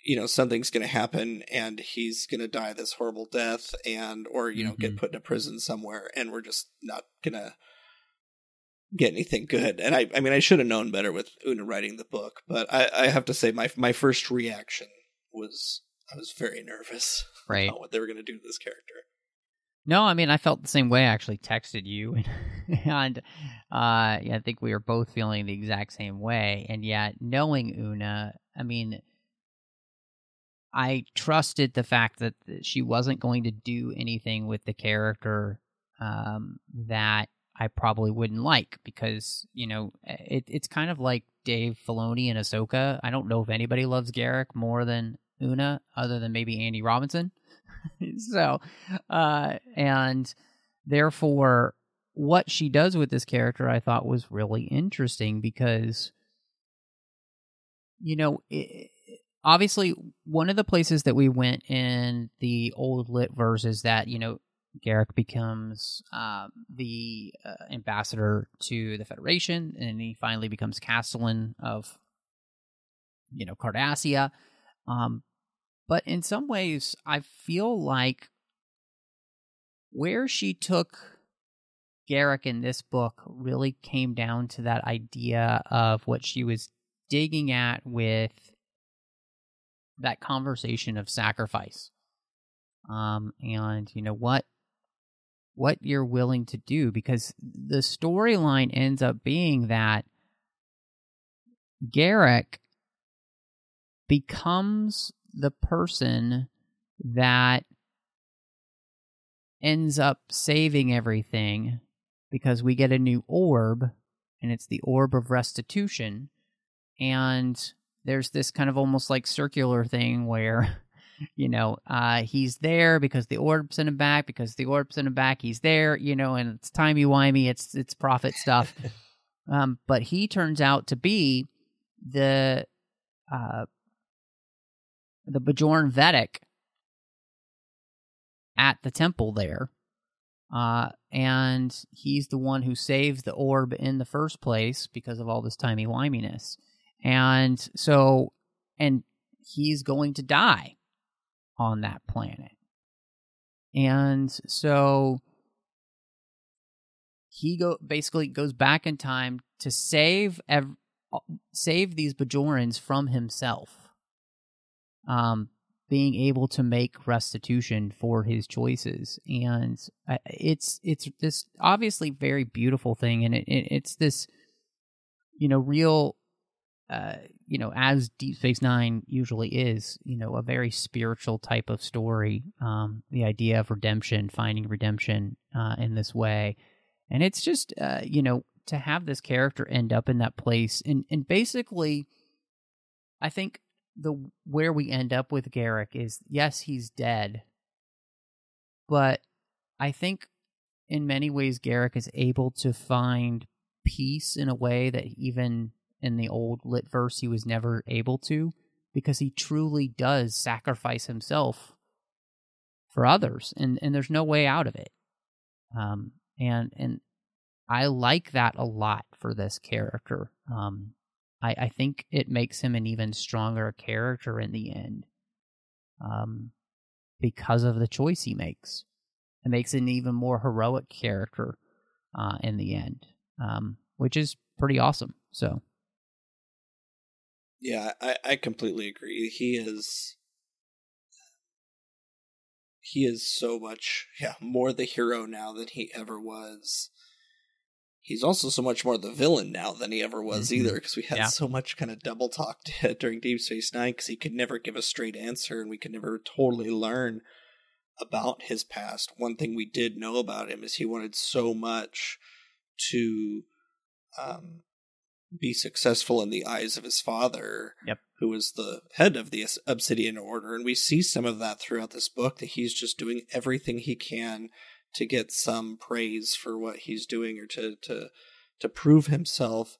you know, something's going to happen and he's going to die this horrible death, or, you know, get put in a prison somewhere, and we're just not going to get anything good. And I mean, I should have known better with Una writing the book, but I have to say my first reaction was I was very nervous about what they were going to do to this character. No, I mean, I felt the same way. I actually texted you, and I think we were both feeling the exact same way. And yet, knowing Una, I mean, I trusted the fact that she wasn't going to do anything with the character that I probably wouldn't like, because, you know, it's kind of like Dave Filoni and Ahsoka. I don't know if anybody loves Garak more than Una, other than maybe Andy Robinson. So, and therefore, what she does with this character, I thought was really interesting because, obviously, one of the places that we went in the old lit verse is that, Garak becomes the ambassador to the Federation, and he finally becomes Castellan of, Cardassia. But in some ways, I feel like where she took Garak in this book really came down to that idea of what she was digging at with that conversation of sacrifice. And what you're willing to do, because the storyline ends up being that Garak becomes the person that ends up saving everything because we get a new orb, and it's the orb of restitution. And there's this kind of almost like circular thing where, he's there because the orb's in him back, he's there, and it's timey-wimey, it's prophet stuff. But he turns out to be the Bajoran Vedic at the temple there. And he's the one who saves the orb in the first place because of all this timey-wiminess. And he's going to die on that planet. And so he basically goes back in time to save these Bajorans from himself. Being able to make restitution for his choices. And it's this obviously very beautiful thing, and it's this, real, as Deep Space Nine usually is, a very spiritual type of story, the idea of redemption, finding redemption in this way. And it's just, to have this character end up in that place, and basically, I think where we end up with Garak is, yes, he's dead, but I think in many ways Garak is able to find peace in a way that even in the old lit verse he was never able to, because he truly does sacrifice himself for others, and there's no way out of it. And I like that a lot for this character. I think it makes him an even stronger character in the end, because of the choice he makes. It makes an even more heroic character in the end, which is pretty awesome. So, yeah, I completely agree. He is so much more the hero now than he ever was. He's also so much more the villain now than he ever was either, because we had so much kind of double talk during Deep Space Nine, because he could never give a straight answer, and we could never totally learn about his past. One thing we did know about him is he wanted so much to be successful in the eyes of his father, who was the head of the Obsidian Order, and we see some of that throughout this book, that he's just doing everything he can to get some praise for what he's doing, or to prove himself.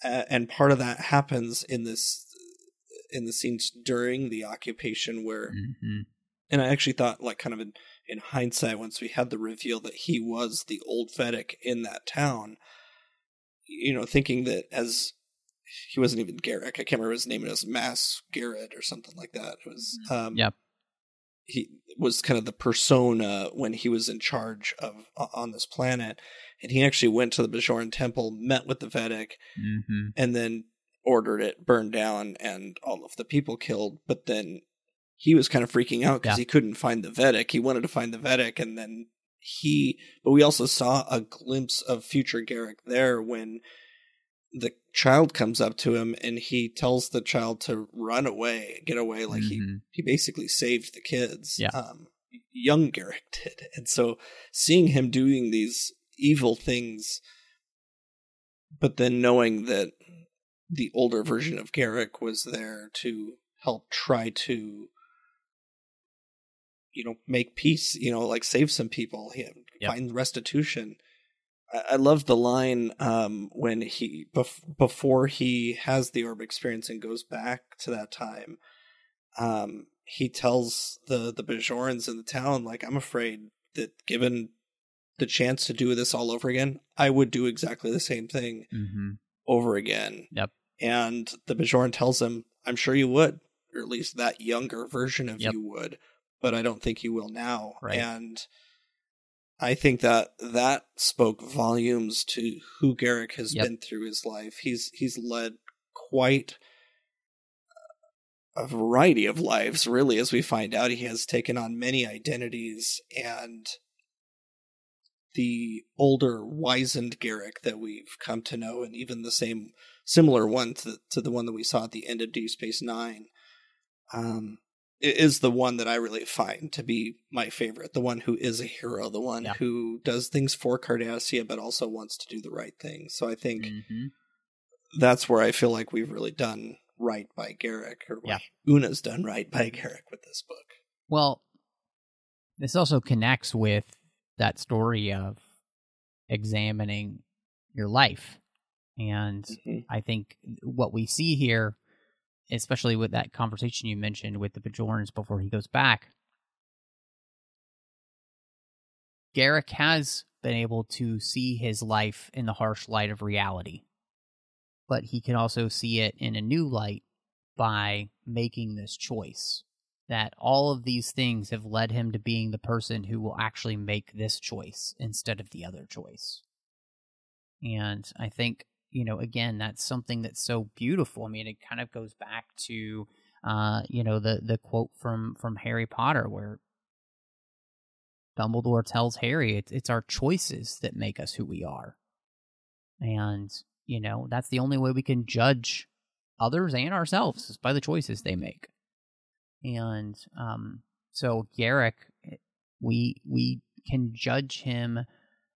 And part of that happens in the scenes during the occupation where, and I actually thought, like, kind of in hindsight, once we had the reveal that he was the old Vedic in that town, thinking that as he wasn't even Garak, I can't remember his name, it was Mas Garrett or something like that. It was, he was kind of the persona when he was in charge of on this planet, and he actually went to the Bajoran temple, met with the Vedic, and then ordered it burned down and all of the people killed. But then he was kind of freaking out because he couldn't find the Vedic. He wanted to find the Vedic, and then but we also saw a glimpse of future Garak there when the child comes up to him and he tells the child to run away, get away. Like he basically saved the kids. Young Garak did. And so seeing him doing these evil things, but then knowing that the older version of Garak was there to help try to make peace, like save some people, find restitution. I love the line when he before he has the orb experience and goes back to that time. He tells the Bajorans in the town, like, I'm afraid that given the chance to do this all over again, I would do exactly the same thing over again. Yep. And the Bajoran tells him, I'm sure you would, or at least that younger version of you would, but I don't think you will now. Right. And I think that spoke volumes to who Garak has been through his life. He's led quite a variety of lives, really, as we find out. He has taken on many identities, and the older, wizened Garak that we've come to know, and even the similar one to the one that we saw at the end of Deep Space Nine, is the one that I really find to be my favorite. The one who is a hero, the one who does things for Cardassia, but also wants to do the right thing. So I think that's where I feel like we've really done right by Garak, or Una's done right by Garak with this book. Well, this also connects with that story of examining your life. And I think what we see here, especially with that conversation you mentioned with the Bajorans before he goes back, Garak has been able to see his life in the harsh light of reality, but he can also see it in a new light by making this choice. That all of these things have led him to being the person who will actually make this choice instead of the other choice. And I think, again, that's something that's so beautiful. I mean, it kind of goes back to, the quote from Harry Potter, where Dumbledore tells Harry, it's our choices that make us who we are. And, that's the only way we can judge others and ourselves, is by the choices they make. And so Garak, we can judge him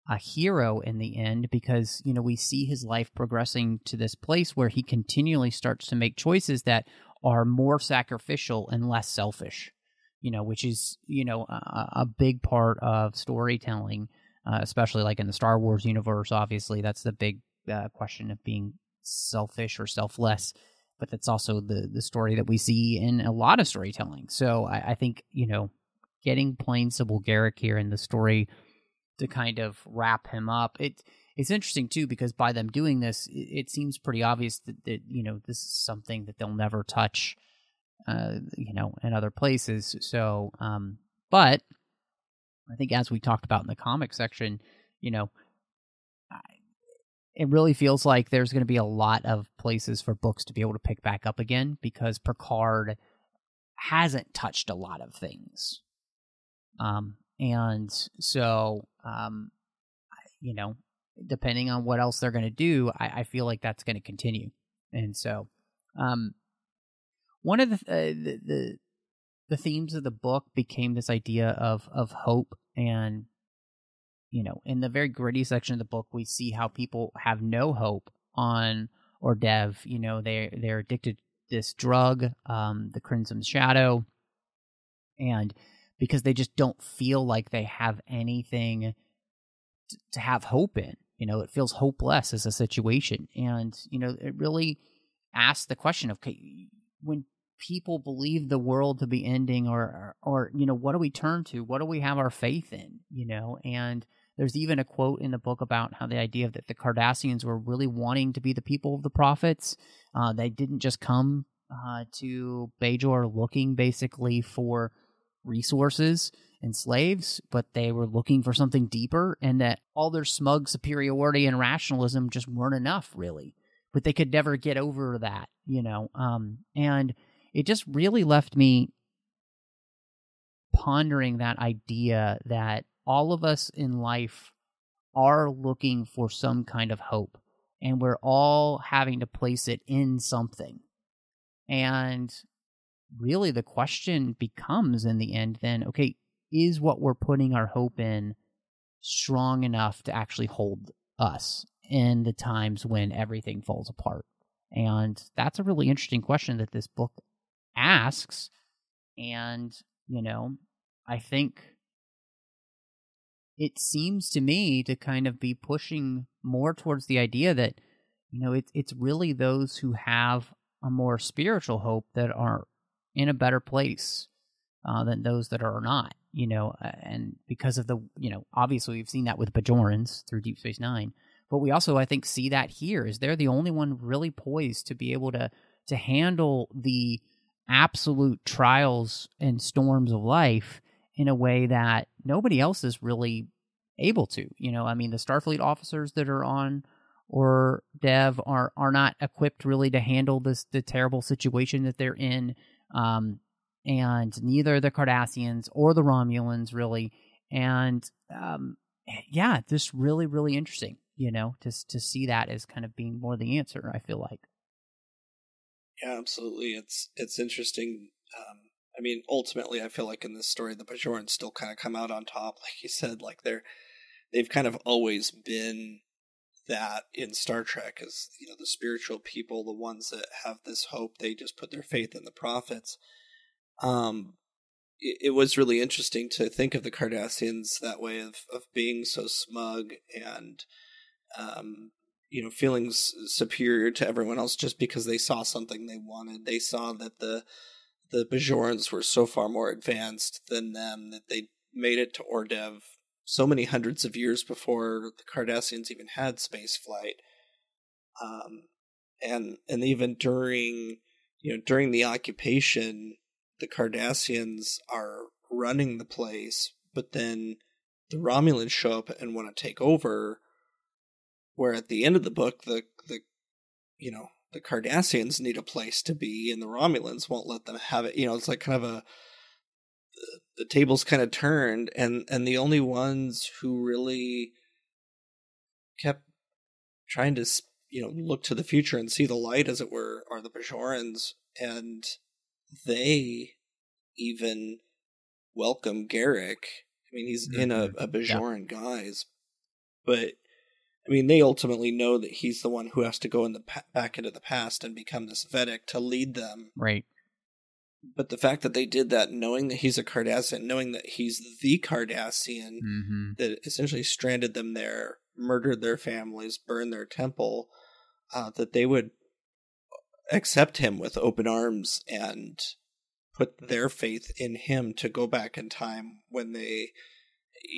a hero in the end because, we see his life progressing to this place where he continually starts to make choices that are more sacrificial and less selfish, which is, a big part of storytelling, especially like in the Star Wars universe. Obviously, that's the big question of being selfish or selfless. But that's also the story that we see in a lot of storytelling. So I think, getting plain simple Garak here in the story to kind of wrap him up, it's interesting too, because by them doing this, it seems pretty obvious that this is something that they'll never touch, in other places. So, but I think as we talked about in the comic section, it really feels like there's going to be a lot of places for books to be able to pick back up again, because Picard hasn't touched a lot of things. And so, depending on what else they're going to do, I feel like that's going to continue. And so, one of the themes of the book became this idea of hope. And in the very gritty section of the book, we see how people have no hope on Ordev. They're addicted to this drug, the Crimson Shadow, and because they just don't feel like they have anything to have hope in. It feels hopeless as a situation. And, it really asks the question of, okay, when people believe the world to be ending, or what do we turn to? What do we have our faith in? And there's even a quote in the book about how the idea that the Cardassians were really wanting to be the people of the prophets. They didn't just come to Bajor looking basically for resources and slaves, but they were looking for something deeper, and that all their smug superiority and rationalism just weren't enough, really. But they could never get over that, and it just really left me pondering that idea that all of us in life are looking for some kind of hope, and we're all having to place it in something. And really the question becomes in the end then, okay, is what we're putting our hope in strong enough to actually hold us in the times when everything falls apart? And that's a really interesting question that this book asks. And, I think it seems to me to kind of be pushing more towards the idea that, it's really those who have a more spiritual hope that are in a better place than those that are not, and because of the, obviously we've seen that with Bajorans through Deep Space Nine, but we also, I think, see that here is they're the only one really poised to be able to handle the absolute trials and storms of life in a way that nobody else is really able to. I mean, the Starfleet officers that are on or Dev are not equipped really to handle the terrible situation that they're in, and neither the Cardassians or the Romulans really. And just really, really interesting, to see that as kind of being more the answer, I feel like. Yeah, absolutely. It's interesting. I mean, ultimately, I feel like in this story, the Bajorans still kind of come out on top, like you said. Like they've kind of always been that in Star Trek, as the spiritual people, the ones that have this hope. They just put their faith in the prophets. It was really interesting to think of the Cardassians that way, of being so smug and feeling superior to everyone else just because they saw something they wanted. They saw that the Bajorans were so far more advanced than them that they made it to Ordev so many hundreds of years before the Cardassians even had space flight. And even during the occupation, the Cardassians are running the place, but then the Romulans show up and want to take over. Where at the end of the book, the Cardassians need a place to be, and the Romulans won't let them have it. It's like kind of the tables kind of turned, and the only ones who really kept trying to look to the future and see the light, as it were, are the Bajorans, and they even welcome Garak. I mean, he's in a Bajoran guise, but I mean, they ultimately know that he's the one who has to go back into the past and become this Vedic to lead them. Right. But the fact that they did that, knowing that he's a Cardassian, knowing that he's the Cardassian, that essentially stranded them there, murdered their families, burned their temple, that they would accept him with open arms and put their faith in him to go back in time when they...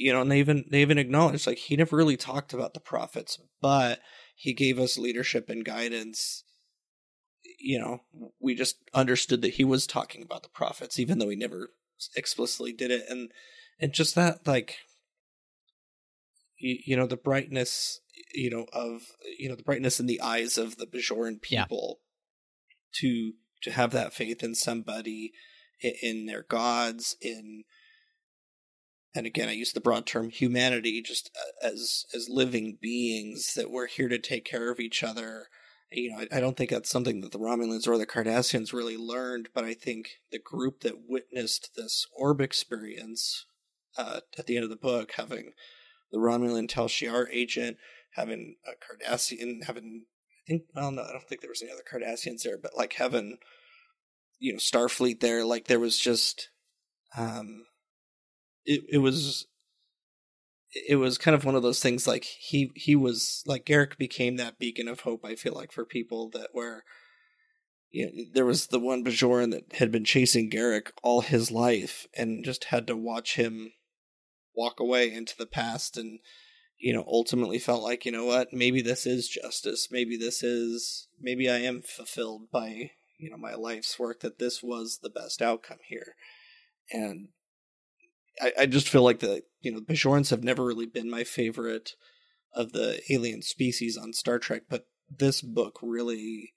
and they even acknowledged, like, he never really talked about the prophets, but he gave us leadership and guidance. We just understood that he was talking about the prophets, even though he never explicitly did it. And just that, like, the brightness, of, the brightness in the eyes of the Bajoran people to have that faith in somebody, in their gods, and again, I use the broad term humanity, just as living beings, that we're here to take care of each other. I don't think that's something that the Romulans or the Cardassians really learned, but I think the group that witnessed this orb experience at the end of the book, having the Romulan Tal Shiar agent, having a Cardassian, I don't think there was any other Cardassians there, but like having, Starfleet there, like there was just... It was kind of one of those things, like he was like, Garak became that beacon of hope, I feel like, for people that were, there was the one Bajoran that had been chasing Garak all his life and just had to watch him walk away into the past, and ultimately felt like, what, maybe this is justice, maybe I am fulfilled by my life's work, that this was the best outcome here. And I just feel like the Bajorans have never really been my favorite of the alien species on Star Trek, but this book really,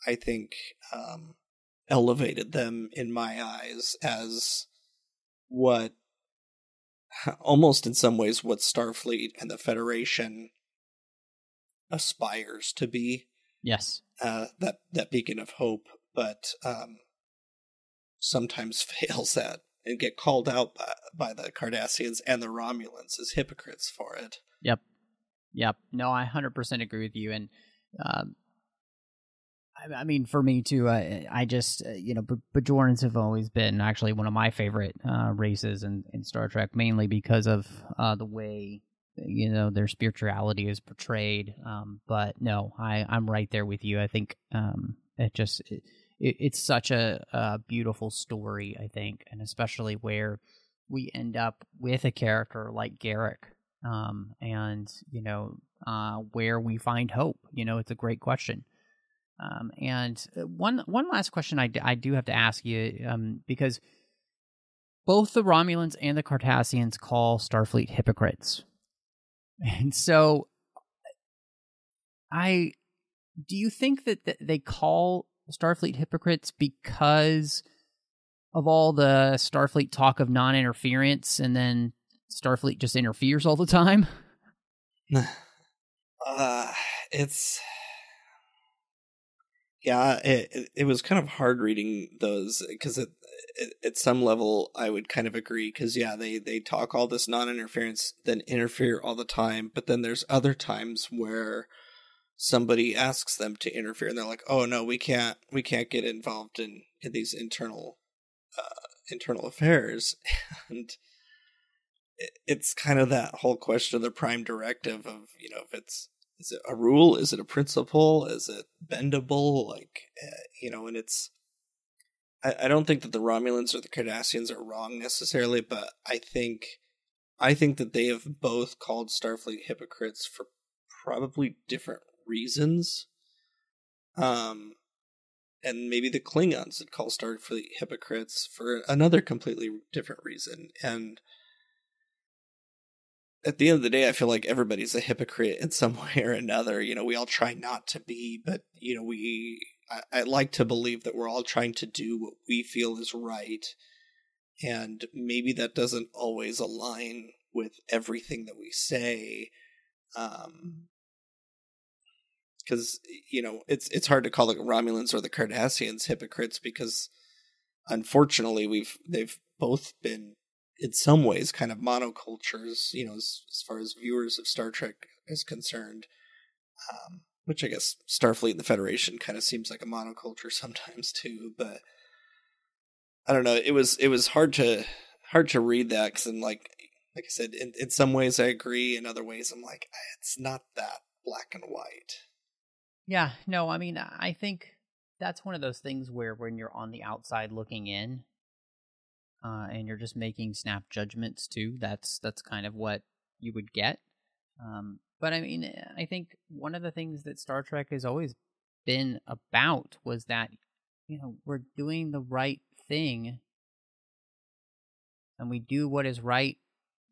I think, elevated them in my eyes as what, almost in some ways, what Starfleet and the Federation aspires to be. Yes. That beacon of hope, but sometimes fails at, and get called out by the Cardassians and the Romulans as hypocrites for it. Yep. No, I 100% agree with you. And I mean, for me too, I just, Bajorans have always been actually one of my favorite races in Star Trek, mainly because of the way, their spirituality is portrayed. But no, I'm right there with you. I think it's such a beautiful story, I think, and especially where we end up with a character like Garak, and, where we find hope. It's a great question. And one last question I do have to ask you, because both the Romulans and the Cardassians call Starfleet hypocrites. And so do you think that they call Starfleet hypocrites because of all the Starfleet talk of non-interference, and then Starfleet just interferes all the time? It was kind of hard reading those, because at some level I would kind of agree, because they talk all this non-interference, then interfere all the time, but then there's other times where somebody asks them to interfere and they're like, oh no, we can't get involved in these internal affairs. And it's kind of that whole question of the prime directive of, is it a rule? Is it a principle? Is it bendable? And it's, I don't think that the Romulans or the Cardassians are wrong necessarily, but I think that they have both called Starfleet hypocrites for probably different reasons. And maybe the Klingons would call Starfleet hypocrites for another completely different reason. And at the end of the day, I feel like everybody's a hypocrite in some way or another. We all try not to be, but, I like to believe that we're all trying to do what we feel is right. And maybe that doesn't always align with everything that we say. Because, it's hard to call the Romulans or the Cardassians hypocrites, because unfortunately they've both been, in some ways, kind of monocultures, as far as viewers of Star Trek is concerned, which I guess Starfleet and the Federation kind of seems like a monoculture sometimes too. But I don't know. It was hard to read that, because like I said, in some ways I agree. In other ways I'm like, it's not that black and white. Yeah, no, I mean, I think that's one of those things where when you're on the outside looking in, and you're just making snap judgments too, that's kind of what you would get. But I mean, I think one of the things that Star Trek has always been about was that, we're doing the right thing, and we do what is right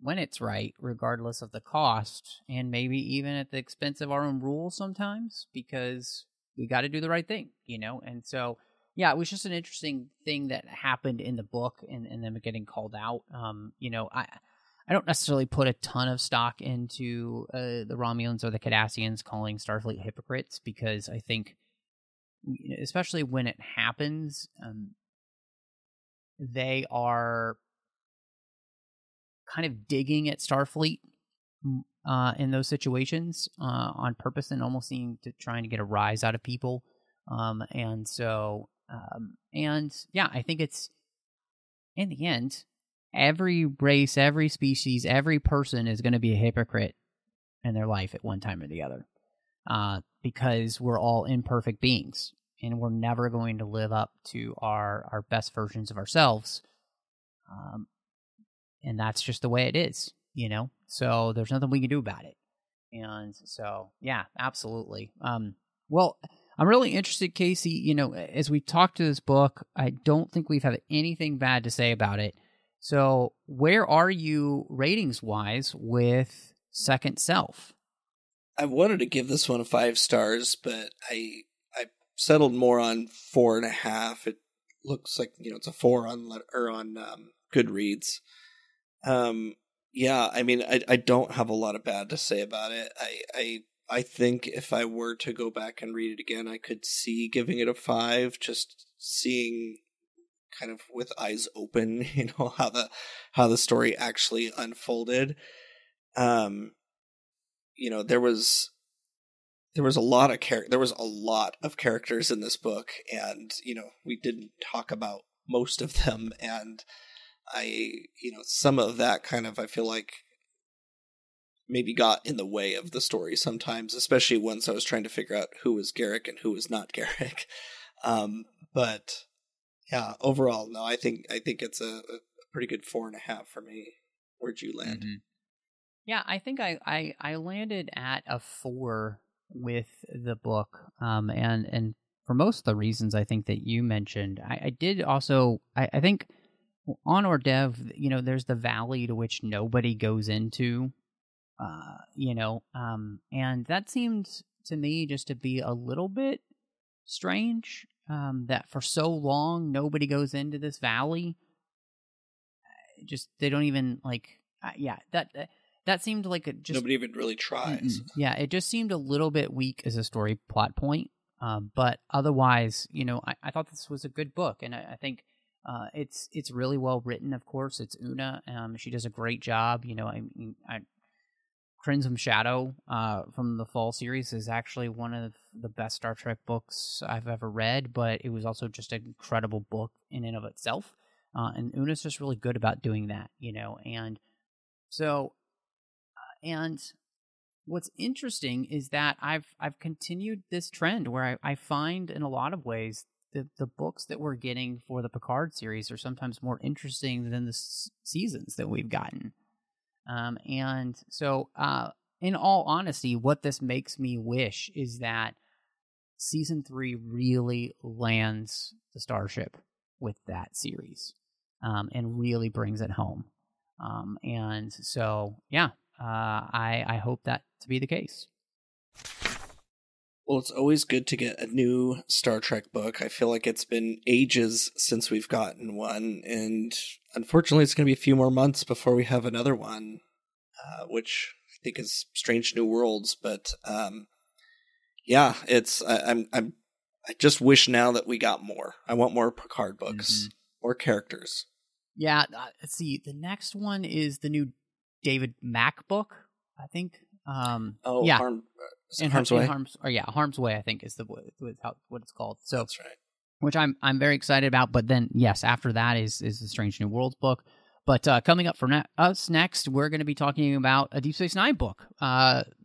when it's right, regardless of the cost, and maybe even at the expense of our own rules sometimes, because we got to do the right thing, And so, yeah, it was just an interesting thing that happened in the book, and them getting called out. I don't necessarily put a ton of stock into the Romulans or the Cardassians calling Starfleet hypocrites, because I think, especially when it happens, they are kind of digging at Starfleet in those situations on purpose, and almost trying to get a rise out of people. And so, I think it's, in the end, every race, every species, every person is going to be a hypocrite in their life at one time or the other, because we're all imperfect beings, and we're never going to live up to our best versions of ourselves. And that's just the way it is, so there's nothing we can do about it. And so, yeah, absolutely. Well, I'm really interested, Casey, as we talk to this book, I don't think we've had anything bad to say about it. So where are you ratings-wise with Second Self? I wanted to give this one 5 stars, but I settled more on 4.5. It looks like, it's a 4 on Goodreads. I mean, I don't have a lot of bad to say about it. I think if I were to go back and read it again, I could see giving it a 5, just seeing kind of with eyes open, how the story actually unfolded. There was there was a lot of characters in this book, and we didn't talk about most of them, and some of that kind of, I feel like, maybe got in the way of the story sometimes, especially once I was trying to figure out who was Garak and who was not Garak. But yeah, overall, no, I think it's a pretty good 4.5 for me. Where'd you land? Mm-hmm. Yeah, I think I landed at a 4 with the book, and for most of the reasons I think that you mentioned. I did also, I think on Hors Dev, there's the valley to which nobody goes into, and that seemed to me just to be a little bit strange, that for so long nobody goes into this valley. Just, they don't even, that seemed like it just... Nobody even really tries. Yeah, it just seemed a little bit weak as a story plot point. But otherwise, I thought this was a good book, and I think it's really well written. Of course, it's Una. She does a great job. Crimson Shadow from the fall series is actually one of the best Star Trek books I've ever read, but it was also just an incredible book in and of itself. And Una's just really good about doing that, and so, and what's interesting is that I've continued this trend where I find in a lot of ways the books that we're getting for the Picard series are sometimes more interesting than the seasons that we've gotten. And so, in all honesty, what this makes me wish is that season 3 really lands the Starship with that series, and really brings it home. And so, yeah, I hope that to be the case. Well, it's always good to get a new Star Trek book. I feel like it's been ages since we've gotten one, and unfortunately it's going to be a few more months before we have another one, which I think is Strange New Worlds. But yeah, it's I just wish now that we got more. I want more Picard books, more characters. Yeah, let's see. The next one is the new David Mack book, I think. Yeah. Harm's Way. Harm's Way, I think, is what it's called. So that's right. Which I'm very excited about. But then, yes, after that is the Strange New Worlds book. But coming up for us next, we're going to be talking about a Deep Space Nine book,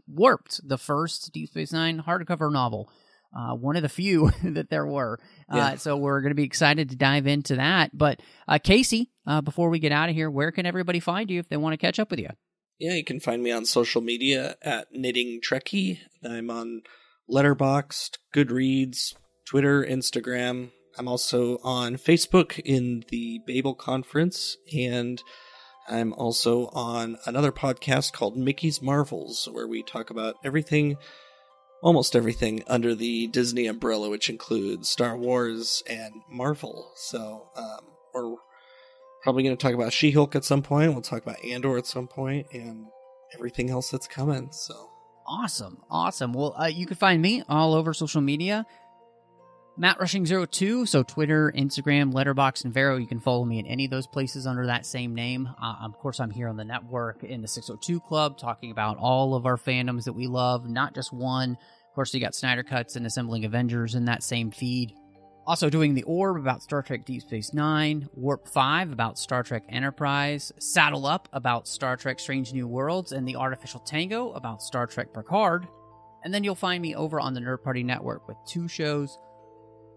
Warped, the first Deep Space Nine hardcover novel, one of the few that there were. Yeah. So we're going to be excited to dive into that. But Casey, before we get out of here, where can everybody find you if they want to catch up with you? Yeah, you can find me on social media at Knitting Trekkie. I'm on Letterboxd, Goodreads, Twitter, Instagram. I'm also on Facebook in the Babel Conference, and I'm also on another podcast called Mickey's Marvels, where we talk about almost everything under the Disney umbrella, which includes Star Wars and Marvel. So we're probably going to talk about She-Hulk at some point. We'll talk about Andor at some point, and everything else that's coming. So awesome. Well, you can find me all over social media. MattRushing02, so Twitter, Instagram, Letterboxd, and Vero. You can follow me in any of those places under that same name. Of course, I'm here on the network in the 602 Club, talking about all of our fandoms that we love, not just one. Of course, you got Snyder Cuts and Assembling Avengers in that same feed. Also doing The Orb about Star Trek Deep Space Nine, Warp 5 about Star Trek Enterprise, Saddle Up about Star Trek Strange New Worlds, and The Artificial Tango about Star Trek Picard. And then you'll find me over on the Nerd Party Network with 2 shows.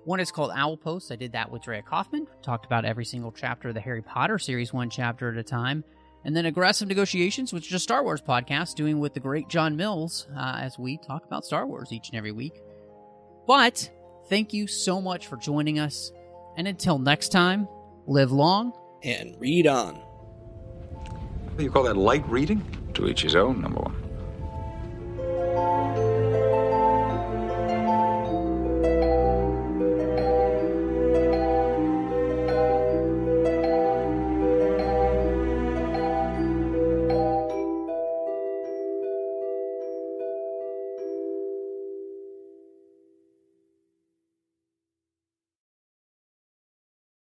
One is called Owl Post. I did that with Drea Kaufman. Talked about every single chapter of the Harry Potter series, one chapter at a time. And then Aggressive Negotiations, which is a Star Wars podcast, doing with the great John Mills, as we talk about Star Wars each and every week. But thank you so much for joining us. And until next time, live long and read on. What do you call that, light reading? To each his own, number one.